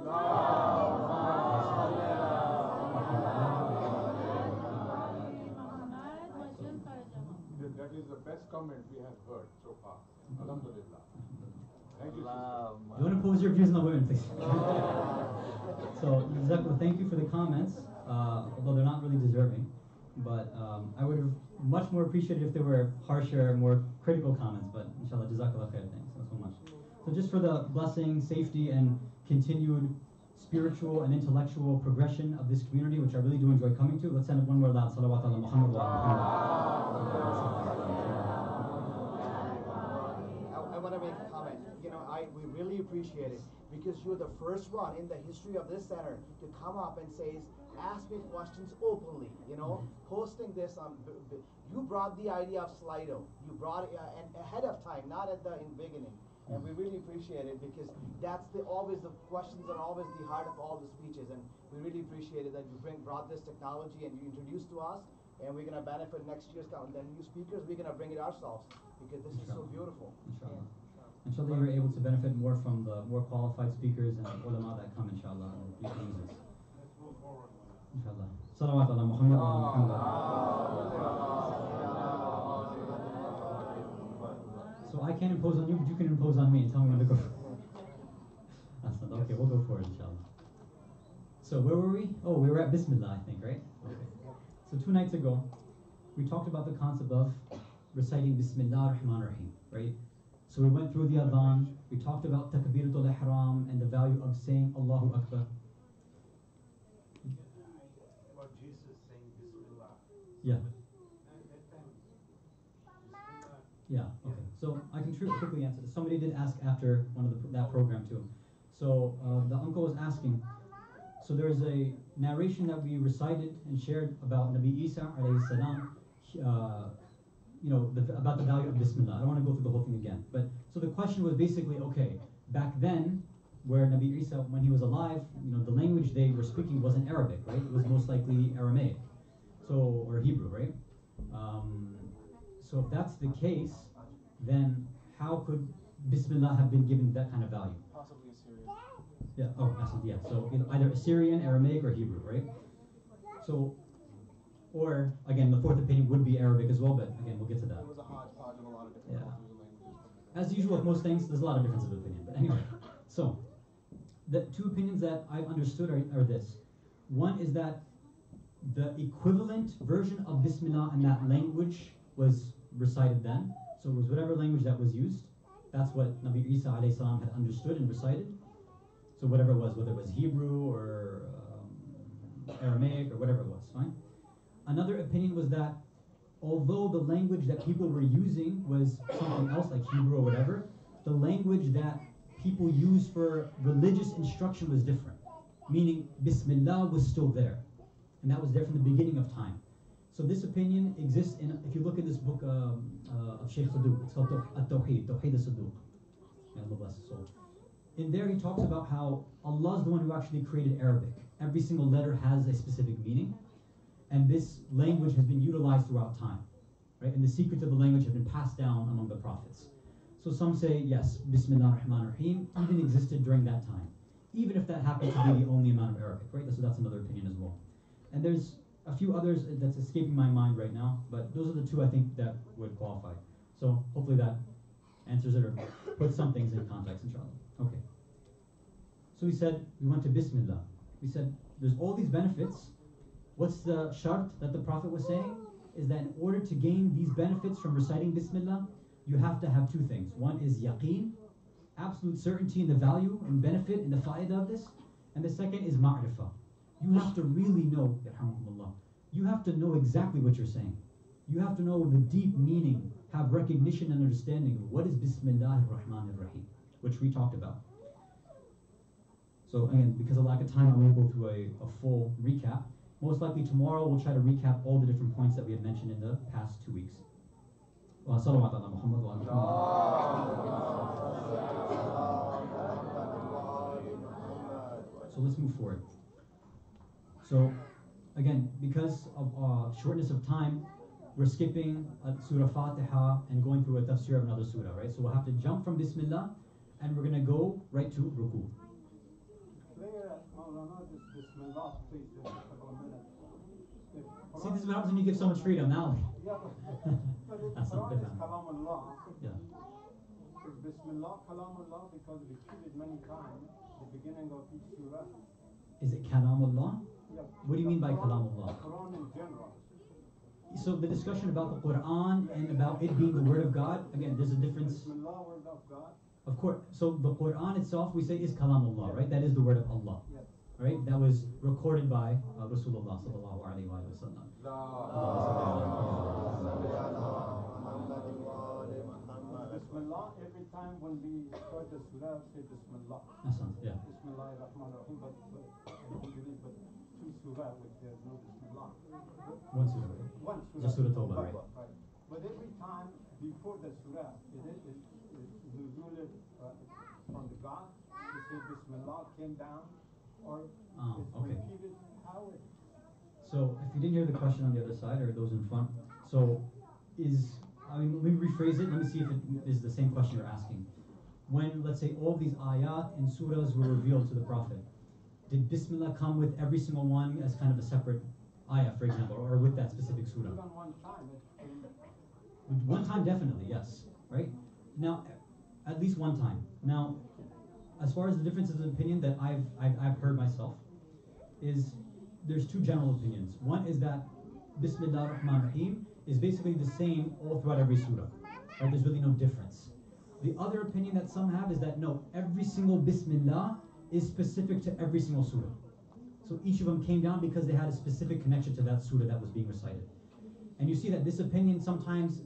That is the best comment we have heard so far. Alhamdulillah. Thank you, sister. You want to pose your views on the women, please? So, Jazakallah, thank you for the comments, although they're not really deserving. But I would have much more appreciated if there were harsher, more critical comments. But inshallah, Jazakallah khair, thanks so much. So just for the blessing, safety, and continued spiritual and intellectual progression of this community, which I really do enjoy coming to, let's send up one more loud salawat ala Muhammad wa ala Muhammad. I want to make a comment. You know, we really appreciate it because you're the first one in the history of this center to come up and say, ask me questions openly. You know, posting this on. You brought the idea of Slido. You brought it ahead of time, not at the beginning. And we really appreciate it because that's always the questions are always the heart of all the speeches. And we really appreciate it that you brought this technology and you introduced to us. And we're gonna benefit next year's count. Then new speakers, we're gonna bring it ourselves because this is so beautiful. Inshallah. Inshallah, you're able to benefit more from the more qualified speakers and ulama that come, inshallah, and you can use this. Inshallah. Salawat ala Muhammad wa ala Muhammad. So I can't impose on you, but you can impose on me and tell me when to go. That's not okay. We'll go for it, inshallah. So where were we? Oh, we were at Bismillah, I think, right? Okay. So 2 nights ago, we talked about the concept of reciting Bismillah ar-Rahman ar-Rahim, right? So we went through the adhan, we talked about takbiratul ihram and the value of saying Allahu Akbar. About Jesus saying Bismillah. Yeah. Bismillah. Yeah, okay. So I can quickly answer this. Somebody did ask after one of that program too. So the uncle was asking, so there's a narration that we recited and shared about Nabi Isa alayhi salam, you know, about the value of Bismillah. I don't want to go through the whole thing again. But so the question was basically, okay, back then, where Nabi Isa, when he was alive, you know, the language they were speaking wasn't Arabic, right? It was most likely Aramaic, so or Hebrew, right? So if that's the case, then how could Bismillah have been given that kind of value? Possibly Assyrian. Yeah. Oh, excellent. Yeah. So either Assyrian, Aramaic, or Hebrew, right? So. Or, again, the fourth opinion would be Arabic as well, but again, we'll get to that. It was a hodgepodge of a lot of different cultures and languages. As usual with most things, there's a lot of difference of opinion. But anyway, so, the 2 opinions that I've understood are this. One is that the equivalent version of Bismillah in that language was recited then. So it was whatever language that was used. That's what Nabi Isa alayhi salam had understood and recited. So whatever it was, whether it was Hebrew or Aramaic or whatever it was, fine? Another opinion was that although the language that people were using was something else, like Hebrew or whatever, the language that people used for religious instruction was different. Meaning, Bismillah was still there. And that was there from the beginning of time. So this opinion exists in, if you look at this book of Shaykh Saduq, it's called At-Tawheed, Tawheed al-Saduq. May Allah bless his soul. In there he talks about how Allah is the one who actually created Arabic. Every single letter has a specific meaning. And this language has been utilized throughout time, right? And the secrets of the language have been passed down among the prophets. So some say, yes, Bismillah ar-Rahman ar-Rahim even existed during that time, even if that happened to be the only amount of Arabic, right? So that's another opinion as well. And there's a few others that's escaping my mind right now, but those are the 2 I think that would qualify. So hopefully that answers it or puts some things in context, inshallah. Okay. So we said, we went to Bismillah. We said, there's all these benefits. What's the shart that the Prophet was saying? Is that in order to gain these benefits from reciting Bismillah, you have to have 2 things. One is yaqeen, absolute certainty in the value and benefit and the fa'idah of this. And the second is ma'rifah. You have to really know, yarhamukumullah, you have to know exactly what you're saying. You have to know the deep meaning, have recognition and understanding of what is Bismillah ar-Rahman ar-Rahim, which we talked about. So again, because of lack of time, I won't go through a full recap. Most likely tomorrow we'll try to recap all the different points that we have mentioned in the past 2 weeks. Salawat ala Muhammad wa ala Muhammad. So let's move forward. So again, because of shortness of time, we're skipping Surah Fatiha and going through a tafsir of another surah, right? So we'll have to jump from Bismillah and we're going to go right to Ruku. See, this is what happens when you give so much freedom now. That's not good. Yeah. Is Bismillah Kalamullah because repeated many times the beginning of each surah? Is it Kalamullah? Yeah. What do you mean by Kalamullah? Quran in general. So the discussion about the Quran and about it being the word of God, again, there's a difference. Bismillah, word of God. Of course. So the Quran itself, we say, is Kalamullah, right? That is the word of Allah, Yes. right? That was recorded by Rasulullah sallallahu alaihi wasallam. Bismillah, every time when we start the surah, say Bismillah. Hasan, yeah. Bismillah ar-Rahman ar-Rahim, but two surah which there's no Bismillah. One surah, right? One surah. Just Surah Tawbah, right? But every time before the surah, is nuzul from the God, to say Bismillah came down, or it's Okay. repeated, how it? So if you didn't hear the question on the other side or those in front, so let me rephrase it. Let me see if it is the same question you're asking. When, let's say, all these ayat and surahs were revealed to the Prophet, did Bismillah come with every single one as kind of a separate ayah, for example, or with that specific surah? Even one time. One time, definitely, yes. Right? Now, at least one time. Now, as far as the differences of opinion that I've heard myself, is there's two general opinions. One is that Bismillah ar-Rahman ar-Rahim is basically the same all throughout every surah. Right? There's really no difference. The other opinion that some have is that no, every single Bismillah is specific to every single surah. So each of them came down because they had a specific connection to that surah that was being recited. And you see that this opinion sometimes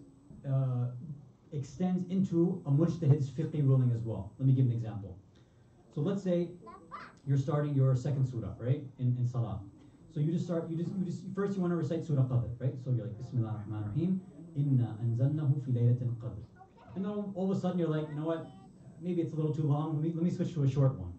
extends into a mujtahid's fiqh ruling as well. Let me give an example. So let's say you're starting your second surah, right, in Salah. So you just first you want to recite Surah Qadr, right? So you're like, Bismillah ar-Rahman ar-Rahim, Inna anzalnahu fi laylatin qadr. And then all of a sudden you're like, you know what, maybe it's a little too long, let me switch to a short one.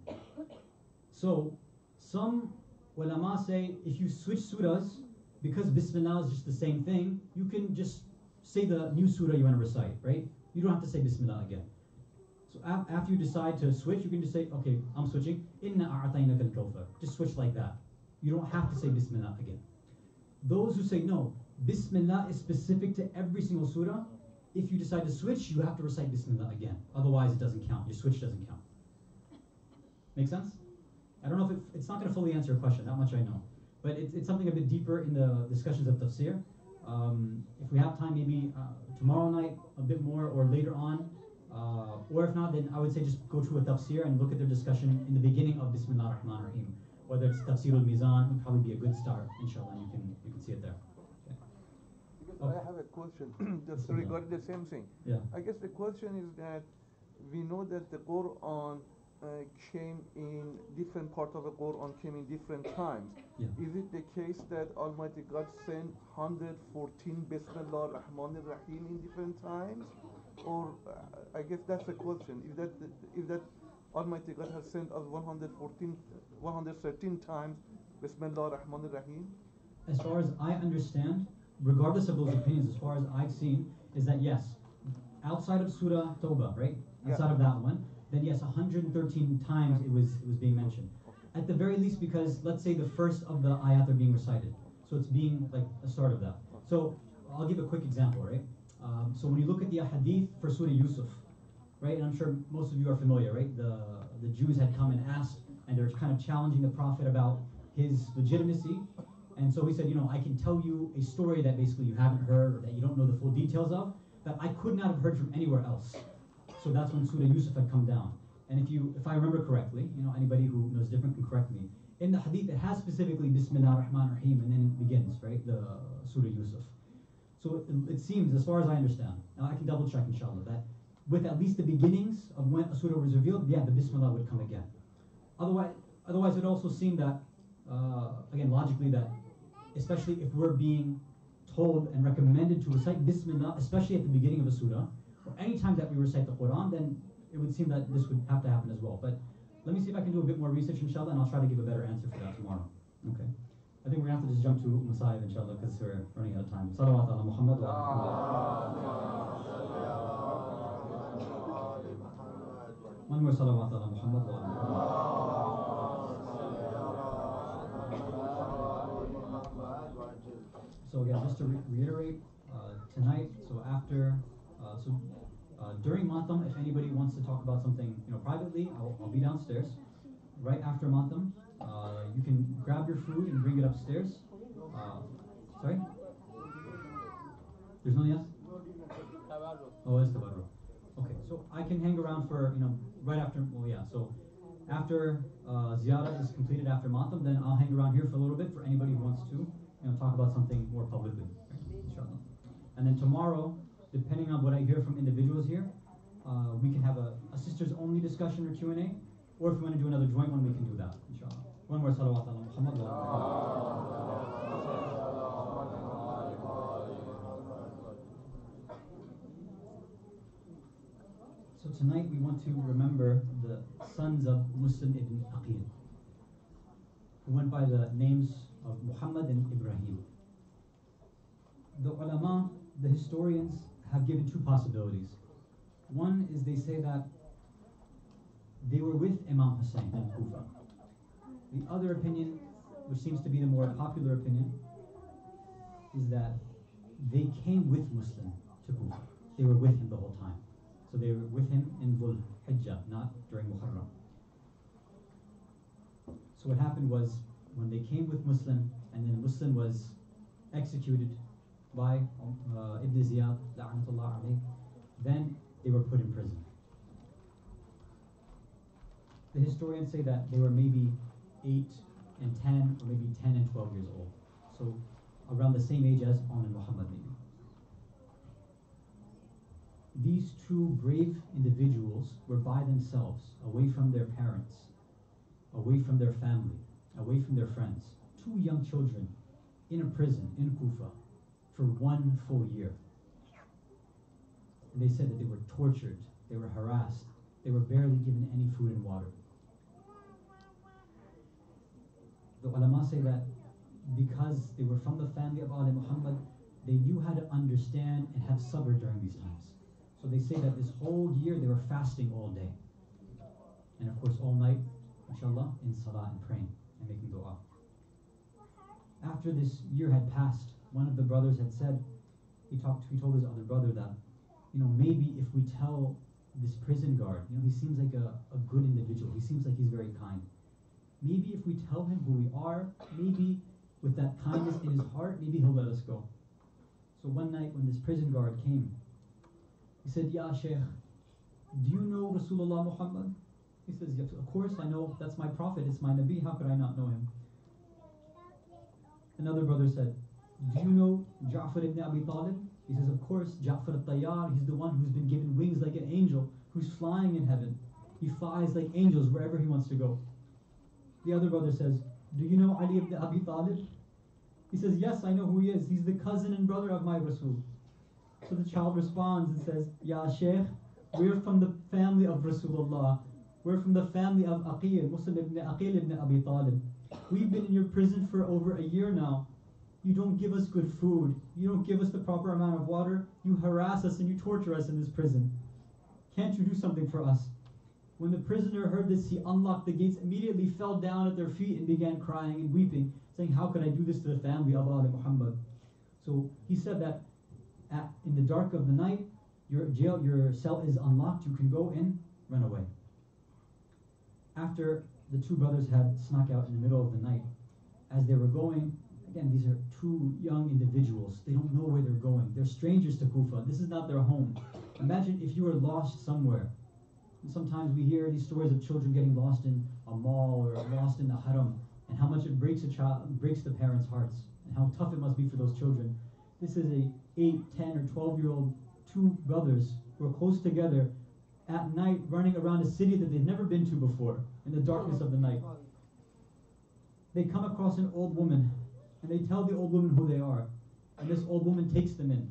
So some ulama say if you switch surahs, because Bismillah is just the same thing, you can just say the new surah you want to recite, right? You don't have to say Bismillah again. So after you decide to switch, you can just say, okay, I'm switching. Inna a'ataynaka al-kawthar. Just switch like that. You don't have to say Bismillah again. Those who say no, Bismillah is specific to every single surah. If you decide to switch, you have to recite Bismillah again. Otherwise, it doesn't count. Your switch doesn't count. Make sense? I don't know if it's not going to fully answer your question. That much I know. But it's something a bit deeper in the discussions of tafsir. If we have time, maybe tomorrow night a bit more, or later on. Or if not, then I would say just go to a tafsir and look at their discussion in the beginning of Bismillah ar-Rahman ar-Rahim. Whether it's Tafsir al-Mizan would probably be a good start, inshallah, and you can see it there. Okay. Because I have a question just regarding the same thing. Yeah. I guess the question is that we know that the Quran came in different part of the Quran came in different times. Yeah. Is it the case that Almighty God sent 114 Bismillah ar-Rahman ar-Rahim in different times? Or I guess that's the question. If that Almighty God has sent us 113 times Bismillah ar-Rahman ar-Rahim? As far as I understand, regardless of those opinions, as far as I've seen, is that yes, outside of Surah Tawbah, right? Outside of that one, then yes, 113 times it was being mentioned. At the very least, because let's say the first of the ayat are being recited, so it's being like a start of that. So I'll give a quick example, right? So when you look at the hadith for Surah Yusuf, right, and I'm sure most of you are familiar, right? The Jews had come and asked, and they're kind of challenging the Prophet about his legitimacy. And so he said, you know, I can tell you a story that basically you haven't heard or that you don't know the full details of, that I could not have heard from anywhere else. So that's when Surah Yusuf had come down. And if I remember correctly, you know, anybody who knows different can correct me. In the hadith, it has specifically Bismillah ar-Rahman ar-Rahim, and then it begins, right? The Surah Yusuf. So it seems, as far as I understand, now I can double check inshallah, that with at least the beginnings of when a surah was revealed, yeah, the Bismillah would come again. Otherwise it also seemed that, again, logically, that especially if we're being told and recommended to recite Bismillah, especially at the beginning of a surah, or any time that we recite the Quran, then it would seem that this would have to happen as well. But Let me see if I can do a bit more research, inshallah, and I'll try to give a better answer for that tomorrow. Okay. I think we're going to have to just jump to Masayib, inshallah, because we're running out of time. Salawat ala Muhammad wa one more salawat ala Muhammad wa So again, just to reiterate, tonight, during Matam, if anybody wants to talk about something, privately, I'll be downstairs. Right after Matam, you can grab your food and bring it upstairs. Sorry? There's no yes? Oh, it's tabarruk. Okay, so I can hang around for, right after, so after ziyarah is completed after Matam, then I'll hang around here for a little bit for anybody who wants to, talk about something more publicly, right? Inshallah. And then tomorrow, depending on what I hear from individuals here, we can have a sisters only discussion or Q&A, or if we want to do another joint one, we can do that, inshallah. One more salawat ala Muhammad wa So tonight we want to remember the sons of Muslim ibn Aqil, who went by the names of Muhammad and Ibrahim. The ulama, the historians, have given two possibilities. One is they say that they were with Imam Hasan in Kufa. The other opinion, which seems to be the more popular opinion, is that they came with Muslim to Kufa. They were with him the whole time. So they were with him in Dhul Hijjah, not during Muharram. So what happened was, when they came with Muslim, and then Muslim was executed by Ibn Ziyad, la'anatullah alayh, then they were put in prison. The historians say that they were maybe 8 and 10, or maybe 10 and 12 years old. So around the same age as On and Muhammad maybe. These two brave individuals were by themselves, away from their parents, away from their family, away from their friends. 2 young children in a prison in Kufa for 1 full year. And they said that they were tortured, they were harassed, they were barely given any food and water. The ulama say that because they were from the family of Ali Muhammad, they knew how to understand and have sabr during these times. So they say that this whole year they were fasting all day. And of course all night, inshallah, in salah and praying and making dua. After this year had passed, one of the brothers had said, he told his other brother that, maybe if we tell this prison guard, he seems like a good individual, he seems like he's very kind. Maybe if we tell him who we are, maybe with that kindness in his heart, maybe he'll let us go. So one night when this prison guard came, he said, Ya Shaykh, do you know Rasulullah Muhammad? He says, yes, of course I know, that's my prophet, it's my Nabi, how could I not know him? Another brother said, do you know Ja'far ibn Abi Talib? He says, of course, Ja'far al-Tayyar, he's the one who's been given wings like an angel, who's flying in heaven. He flies like angels wherever he wants to go. The other brother says, do you know Ali ibn Abi Talib? He says, yes, I know who he is. He's the cousin and brother of my Rasul. So the child responds and says, Ya Shaykh, we're from the family of Rasulullah. We're from the family of Aqil, Muslim ibn Aqil ibn Abi Talib. We've been in your prison for over a year now. You don't give us good food. You don't give us the proper amount of water. You harass us and you torture us in this prison. Can't you do something for us? When the prisoner heard this, he unlocked the gates, immediately fell down at their feet and began crying and weeping, saying, how could I do this to the family of Ali Muhammad? So he said that in the dark of the night, your cell is unlocked, you can go in, run away. After the 2 brothers had snuck out in the middle of the night, as they were going, again, these are 2 young individuals, they don't know where they're going, they're strangers to Kufa, this is not their home. Imagine if you were lost somewhere. And sometimes we hear these stories of children getting lost in a mall or lost in the haram, and how much it breaks the parents' hearts, and how tough it must be for those children. This is a 8, 10, or 12-year-old 2 brothers who are close together at night running around a city that they've never been to before in the darkness of the night. They come across an old woman and they tell the old woman who they are, and this old woman takes them in.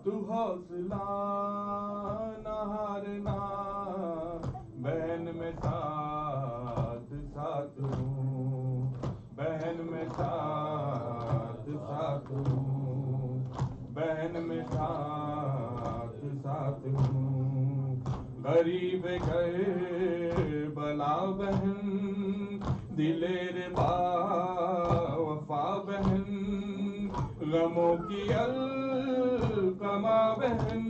تو حوصلہ نہ ہارنا بہن میں ساتھ ساتھ ہوں بہن میں ساتھ ساتھ ہوں بہن میں ساتھ ساتھ ہوں غریب گئے بلا بہن دلیر با وفا بہن غموں کی القما بہن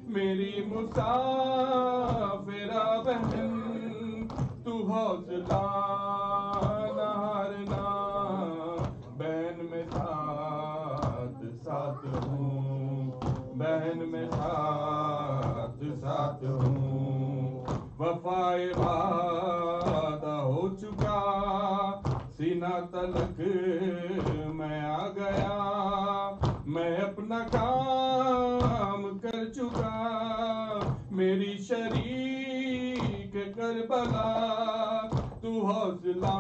میری مسافرہ بہن تو حوصلہ نہ ہارنا بہن میں ساتھ ساتھ ہوں بہن میں ساتھ ساتھ ہوں وفائے وعدہ ہو چکا سینہ تلک میں آ گیا میں اپنا کام کر چکا میری شریک کربلا تو حوصلہ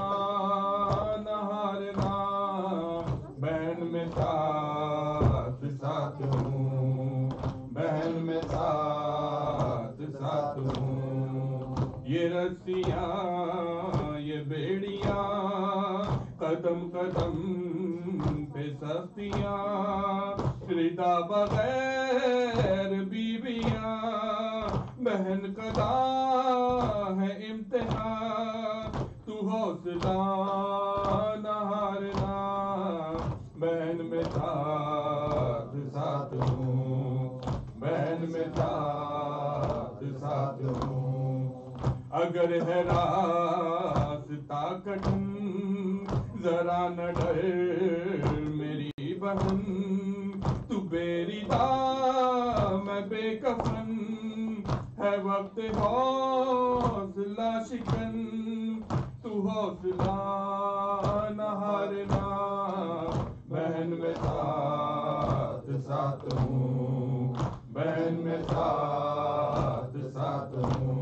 نہ ہارنا بہن میں ساتھ ساتھ ہوں بہن میں ساتھ ساتھ ہوں یہ رسیاں یہ بیڑیاں قدم قدم پہ سختیاں ردا بغیر بیویاں بہن قضا ہے امتحان تو حوصلہ نہ ہارنا بہن میں ساتھ ساتھ ہوں بہن میں ساتھ ساتھ ہوں اگر ہے راستہ کٹھن ذرا نہ ڈر میری بہن تو بیریدا میں بے کفن ہے وقت حوصلہ شکن تو حوصلہ نہ ہارنا بہن میں ساتھ ساتھ ہوں بہن میں ساتھ ساتھ ہوں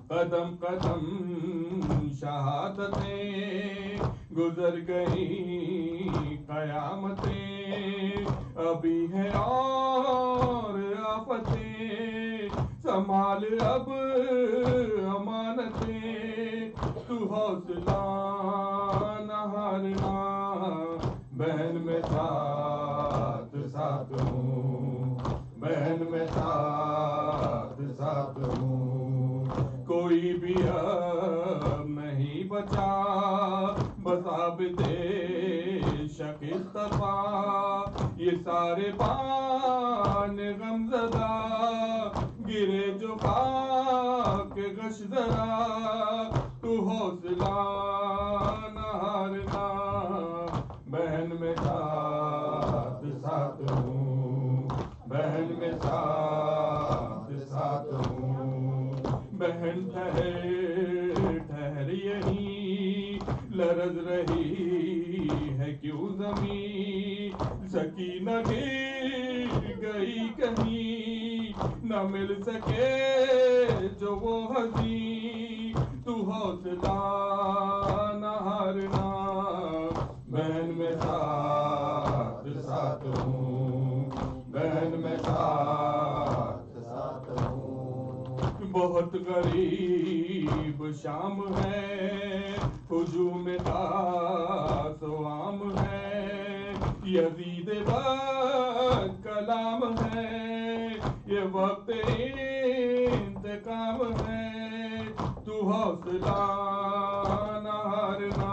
قدم قدم شہادتیں گزر گئی قیامتیں ابھی ہیں اور آفتیں سنبھال اب امانتیں تو حوصلہ نہ ہارنا بہن میں ساتھ ساتھ ہوں بہن میں ساتھ ساتھ ہوں کوئی بھی اب نہیں بچا بس اب دے شکست پا یہ سارے بان غم زدہ گرے جو خاک غش ذرا تو حوصلہ نہ ہارنا بہن میں ساتھ ساتھ ہوں بہن میں ساتھ ساتھ ہوں بہن ٹھہر ٹھہر یہی لرز رہی ہے کیوں زمین سکینہ گر گئی کہیں نہ مل سکے جو وہ حسین تو حوصلہ نہ ہارنا بہن میں ساتھ ساتھ ہوں بہن میں ساتھ ساتھ ہوں بہت غریب شام ہے ہجوم خاص و عام ہے یزید بد کلام ہے یہ وقت انتقام ہے تو حوصلہ نہ ہارنا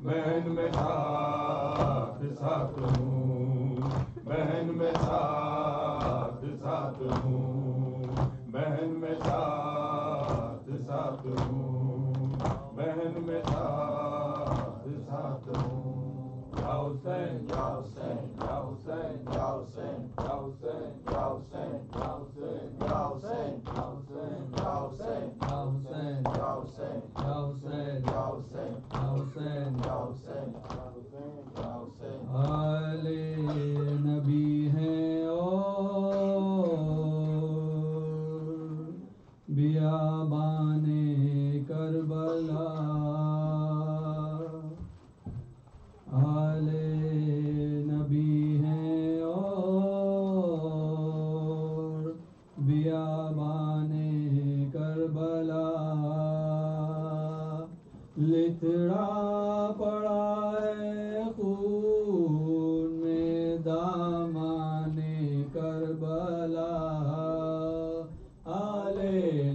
بہن میں ساتھ ساتھ ہوں بہن میں ساتھ ساتھ ہوں بہن میں ساتھ ساتھ ہوں بہن میں ساتھ ساتھ ہوں یا حسین یا حسین یا حسین یا حسین یا حسین یا حسین یا حسین یا حسین یا حسین یا حسین یا حسین یا حسین یا حسین یا حسین یا حسین یا حسین یا حسین آل نبی ہیں اور بیابان کربلا لتڑا پڑا ہے خون میں دامان کربلا آل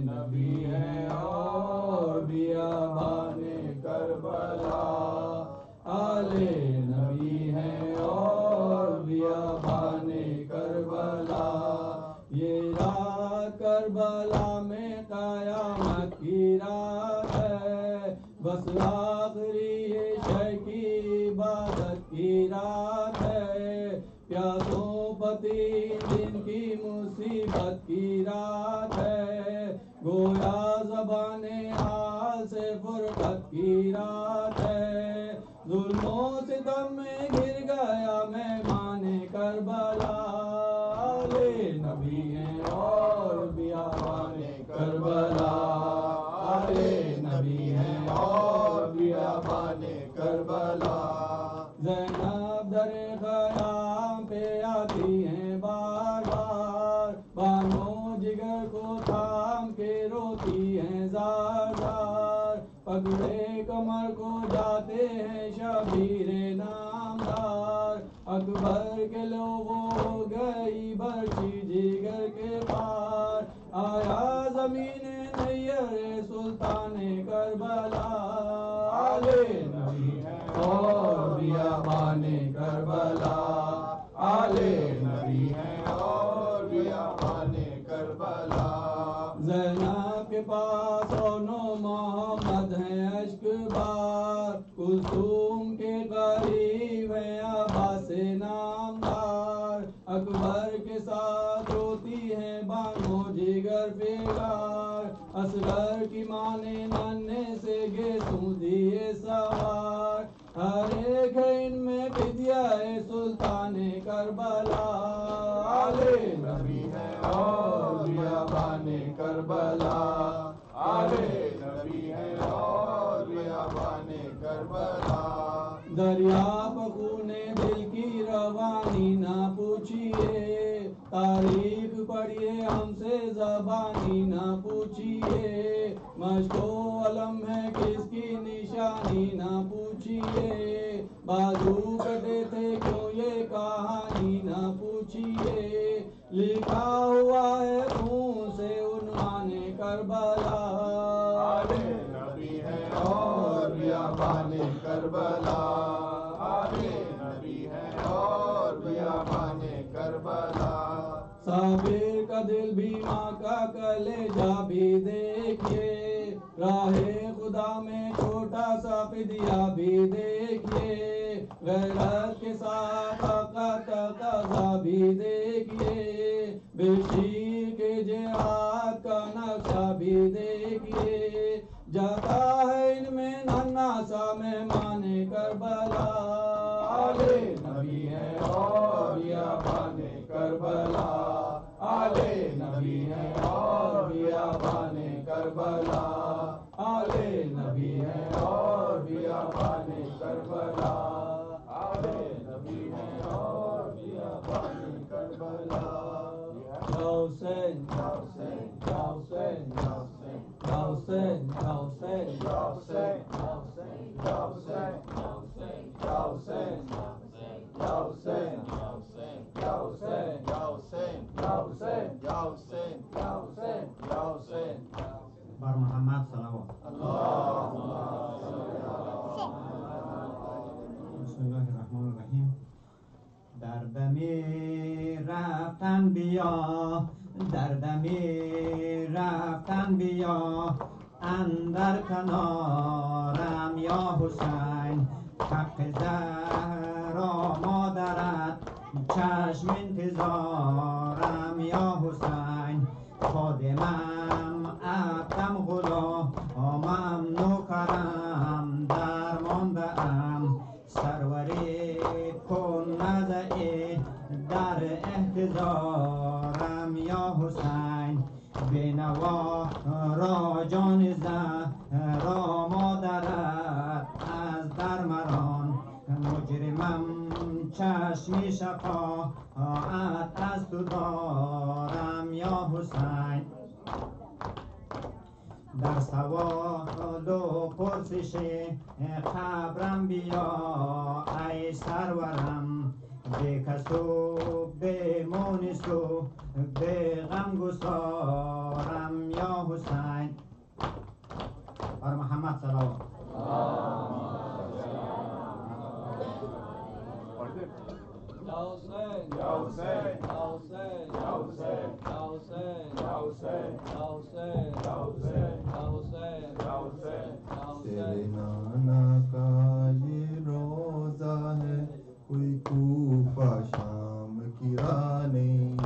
نبی ہے اور بیابان کربلا آل نبی ہے اور بیابان کربلا یہ رات کربلا میں قیامت کی رات ہے بس آخری شے کی عبادت کی رات ہے پیاسوں پتی دن کی مصیبت کی رات ہے گویا زبان حال سے فرقت کی رات ہے ظلم و ستم میں گر گیا مہمان کربلا آل نبی ہے اور بیابان کربلا آل نبی ہے اور بیابان کربلا زینب در خیام پہ آتی ہیں بار بار بانو جگر کو تھام کے روتی ہیں زار زار پکڑے کمر کو جاتے ہیں شبیر نامدار اکبر کے لو وہ ہو گئی برچی جگر کے پار آیا زمین نیر سلطان کربلا آل نبی ہے اور بیابان کربلا آل نبی ہے اور بیابان کربلا زینب کے پاس نو محمد ہیں اشک بار کلثوم کے قریب ہیں عباس نامدار اکبر کے ساتھ روتی ہیں بانو جگر فگار اصغر کی ماں نے نانے سے گیسوں دیے سوار ہر ایک ہے ان میں فدیہ سلطان کربلا آل نبی ہے اور بیابان کربلا آل نبی ہے اور بیابان کربلا دریا خون دل کی روانی نہ پوچھیے تاریخ پڑھیے ہم سے زبانی نہ پوچھیے مشق و علم ہے کس کی نشانی نہ پوچھیے بازو کٹے تھے کیوں یہ کہانی نہ پوچھیے لکھا ہوا ہے خون سے عنوان کربلا آل نبی ہے اور بیابان کربلا آل نبی ہے اور بیابان کربلا صابر کا دل بھی ماں کا کلیجہ بھی دیکھیے راہ خدا میں چھوٹا سا فدیہ بھی دیکھیے غیرت کے ساتھ آقا تقاضا بھی دیکھیے بشیر کے جہاد کا نقشہ بھی دیکھیے جاتا ہے ان میں ننھا سا مہمان کربلا آل نبی ہے اور بیابان کربلا آل نبی ہے اور بیابان کربلا آل نبی ہے اور بیابان کربلا آل نبی ہے اور بیابان کربلا یا حسین یا حسین یا حسین یا حسین یا حسین یا حسین یا حسین یا حسین یا حسین یا حسین یا حسین یا حسین یا حسین یا حسین یا حسین یا حسین بر محمد صلوات بسم الله الرحمن الرحیم دردمی رفتن بیا دردمی رفتن بیا اندر کنارم یا حسین حق زهرا مادرت چشم انتظارم یا حسین خادمم عبدم غلامم نوکرم درمانده ام سروری کن نزعی در احتضارم یا حسین بینوا را جان زهرا مادرت از در مران مجرمم چشمی شفاعت از تو دارم یا حسین در سوال و پرسش خبرم بیا ای سرورم به کس و به مونس و به غم گسارم یا حسین بر محمد صلوات Ya Hussein, Ya Hussein, Ya Hussein, Ya Hussein, Ya Hussein, Ya Hussein, Ya Hussein, Ya Hussein, Ya Hussein, Ya Hussein, Ya تیرے Hussein. نانا کا یہ روزہ ہے کوئی کوفہ شام کی راہ نہیں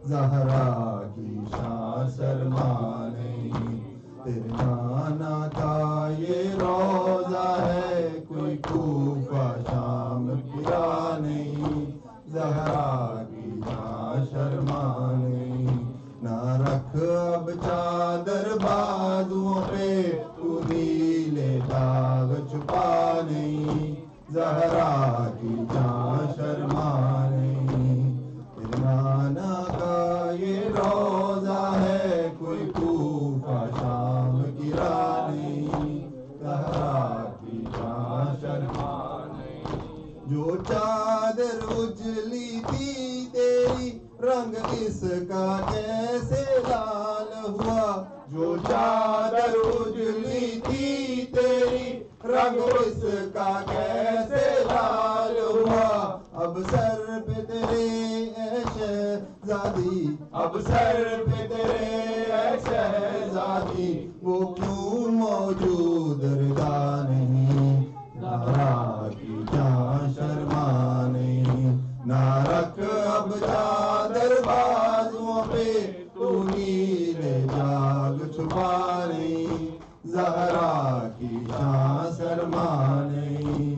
زہرا کی شان شرما نہیں تیرے نانا کا یہ روزہ ہے کوئی کوفہ شام کی راہ نہیں زہرا کی شان شرما نہیں نہ رکھ اب چادر بازوؤں پہ تو نیلے داغ چھپا نہیں زہرا کی جان شرما نہیں تیرے نانا کا یہ روزہ ہے کوئی کوفہ شام کی راہ نہیں زہرا کی جان شرما نہیں جو چادر اجلی تھی تیری رنگ اس کا کیسے لال ہوا جو چادر اجلی تھی تیری رنگ اس کا کیسے لال ہوا اب سر پہ تیرے اے شہزادی اب سر پہ تیرے اے شہزادی وہ کیوں موجود رضا نہیں زہرا کی جان شرما نہیں نہ رکھ اب چادر بازوؤں پہ تو نیلے جاگ چھپا نہیں زہرا کی شان شرما نہیں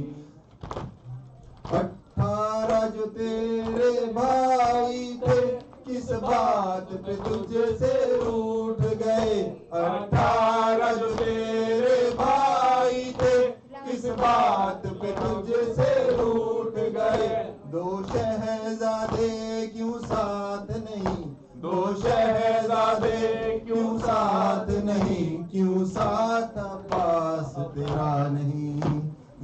18 جو تیرے بھائی تھے کس بات پہ تجھ سے روٹھ گئے 18 جو تیرے بھائی تھے کس بات پہ تجھ سے روٹھ گئے 2 شہزادے کیوں ساتھ نہیں 2 شہزادے کیوں ساتھ نہیں کیوں ساتھ عباس تیرا نہیں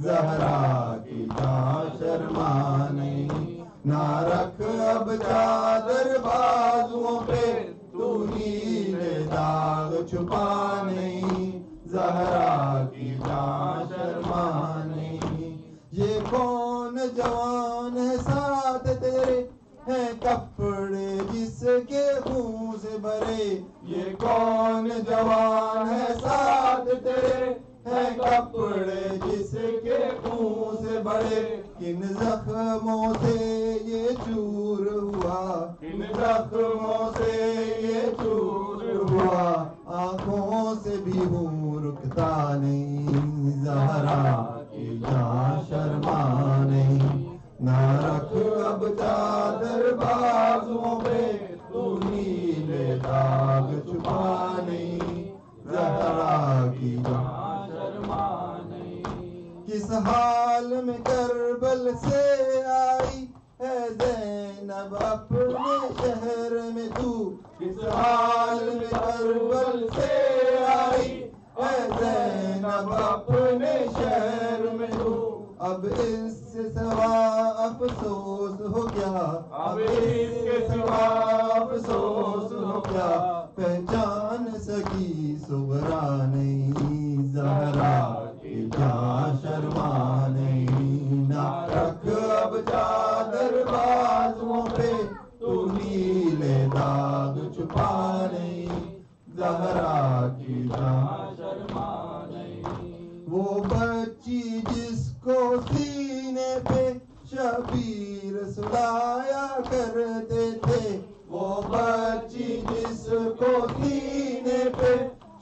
زہرا کی جان شرما نہیں نہ رکھ اب چادر بازوؤں پہ تو نیلے داغ چھپا نہیں زہرا کی جان شرما نہیں یہ کون جوان ہے ساتھ تیرے ہیں کپڑے جس کے خون سے بھرے یہ کون جوان ہے ساتھ تیرے ہیں کپڑے جس کے خون سے بھرے کن زخموں سے یہ چور ہوا کن زخموں سے یہ چور ہوا آنکھوں سے بھی ہوں رکتا نہیں زہرا کی جان شرما نہیں نہ رکھ اب چادر بازوؤں پہ تو نیلے داغ چھپا نہیں زہرا کی جان شرما نہیں کس حال میں کربل سے آئی ہے زینب اپنے شہر میں تو کس حال میں کربل سے آئی ہے زینب اپنے شہر میں تو اب اس سے سوا افسوس ہو کیا اب اس کے سوا افسوس ہو کیا پہچان سکی صغرا نہیں زہرا کی جان شرما نہیں نہ رکھ اب چادر بازوؤں پہ تو نیلے داغ چھپا نہیں زہرا کی جان شرما نہیں وہ بچی جس کو سینے پہ شبیر سلایا کرتے تھے وہ بچی جس کو سینے پہ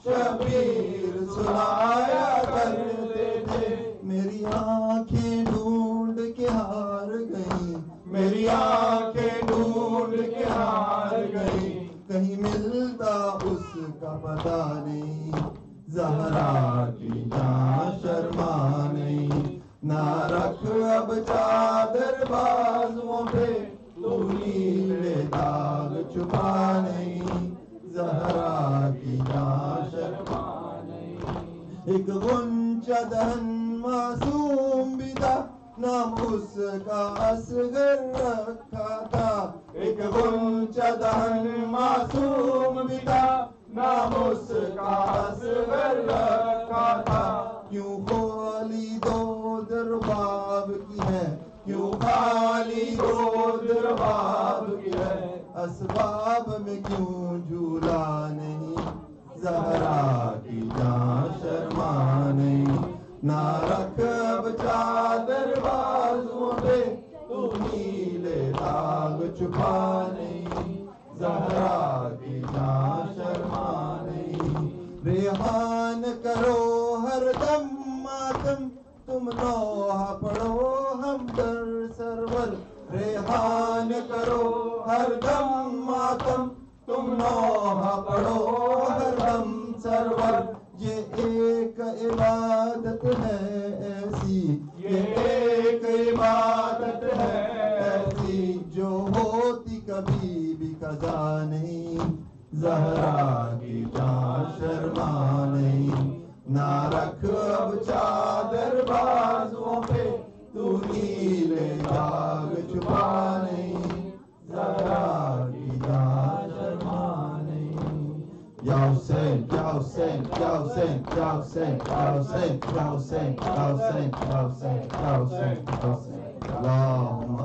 شبیر سلایا کرتے تھے میری آنکھیں ڈھونڈ کے ہار گئیں میری آنکھیں ڈھونڈ کے ہار گئیں کہیں ملتا اس کا پتہ نہیں زہرا کی جان شرما نہیں نہ رکھ اب چادر بازوؤں پہ تو نیلے داغ چھپا نہیں اس کا اصغر رکھا تھا کیوں خالی دو درباب کی ہے کیوں خالی دو درباب کی ہے اسباب میں کیوں جھولا نہیں زہرا کی جان شرما نہیں نہ رکھ اب چادر بازوں پہ تو نیلے داغ چھپا نہیں زہرا کی جان شرما نہیں ریحان کرو ہر دم ماتم تم نوحہ پڑھو ہم در سرور ریحان کرو ہر دم ماتم تم نوحہ پڑھو ہر دم سرور یہ ایک عبادت ہے ایسی یہ ایک عبادت ہے ایسی جو ہوتی کبھی بھی قضا نہیں زہرا کی جان شرما نہیں نہ رکھ اب چادر بازوں پہ تو نیلے داغ چھپا نہیں زہرا کی جان شرما نہیں یا حسین یا حسین یا حسین یا حسین یا حسین یا حسین یا حسین یا حسین یا حسین یا حسین اللہم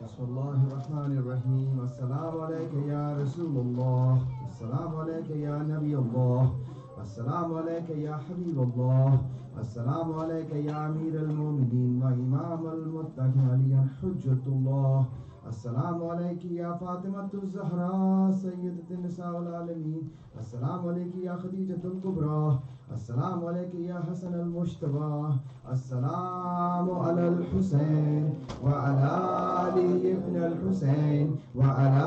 بسم اللہ الرحمن الرحیم السلام علیکہ یا رسول اللہ السلام علیکہ یا نبی اللہ السلام علیکہ یا حبیب اللہ السلام علیکہ یا امیر المومنین و امام المتقین علی حجت اللہ السلام علیکہ یا فاطمۃ الزہراء سیدۃ النساء العالمین السلام علیکہ یا خدیجۃ الکبریٰ السلام علیکہ یا حسن المجتبی السلام علی الحسین وعلی علی ابن الحسین وعلی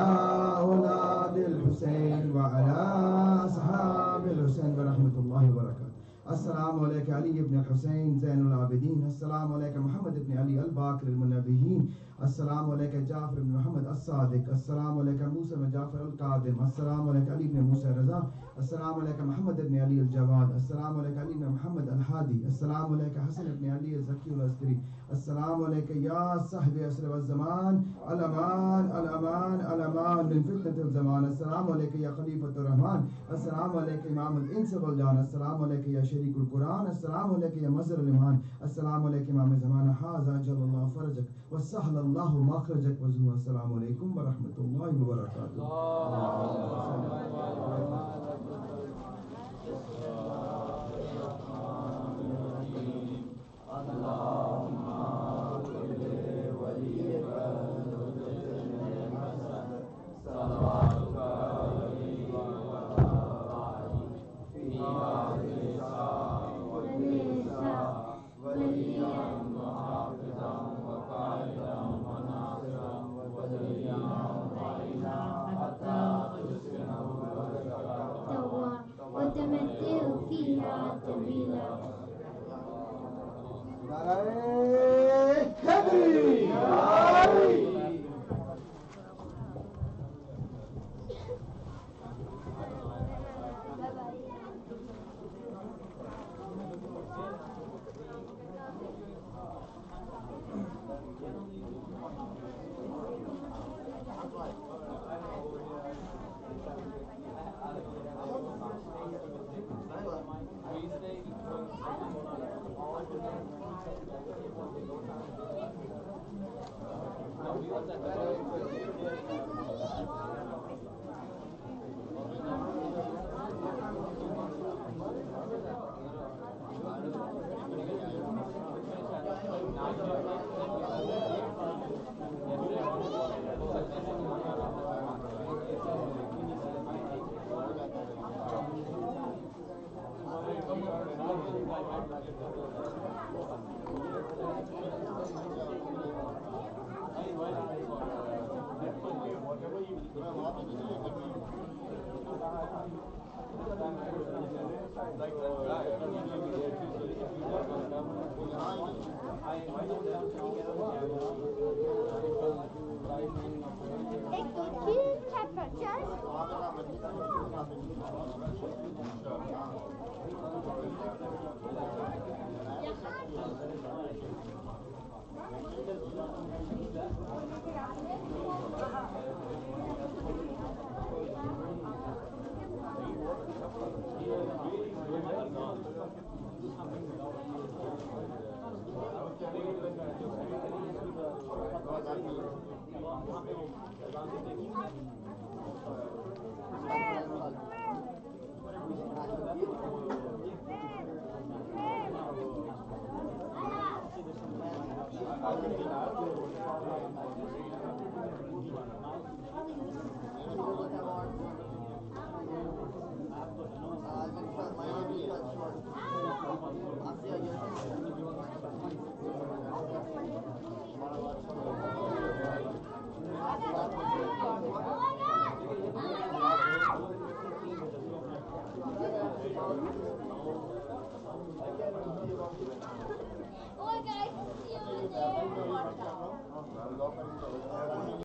اولاد الحسین وعلی اصحاب الحسین ورحمۃ اللہ وبرکاتہ السلام علیکہ علی ابن الحسین زین العابدین السلام علیکہ محمد ابن علی الباقر المنبہین السلام علیکہ جعفر بن محمد الصادق السلام علیکہ موسیٰ بن جعفر القادم السلام علیکہ علی بن موسیٰ رضا السلام علیکہ محمد ابن علی الجواد السلام علیکہ علی بن محمد الحادی السلام علیکہ حسن ابن علی الزکی العسکری السلام علیکہ یا صاحب عصر والزمان الامان الامان الامان من فتنة الزمان السلام علیکہ یا خلیفۃ الرحمن السلام علیکہ امام الانس والجان السلام علیکہ یا شریک القرآن السلام علیکہ یا مظہر الایمان السلام علیکہ امام زمان حاذا جل اللہ فرجک وسهل اللہ مخرجک وزہو السلام علیکم ورحمۃ اللہ وبرکاتہ وتمتعوا فيها طويلا My arm is cut short.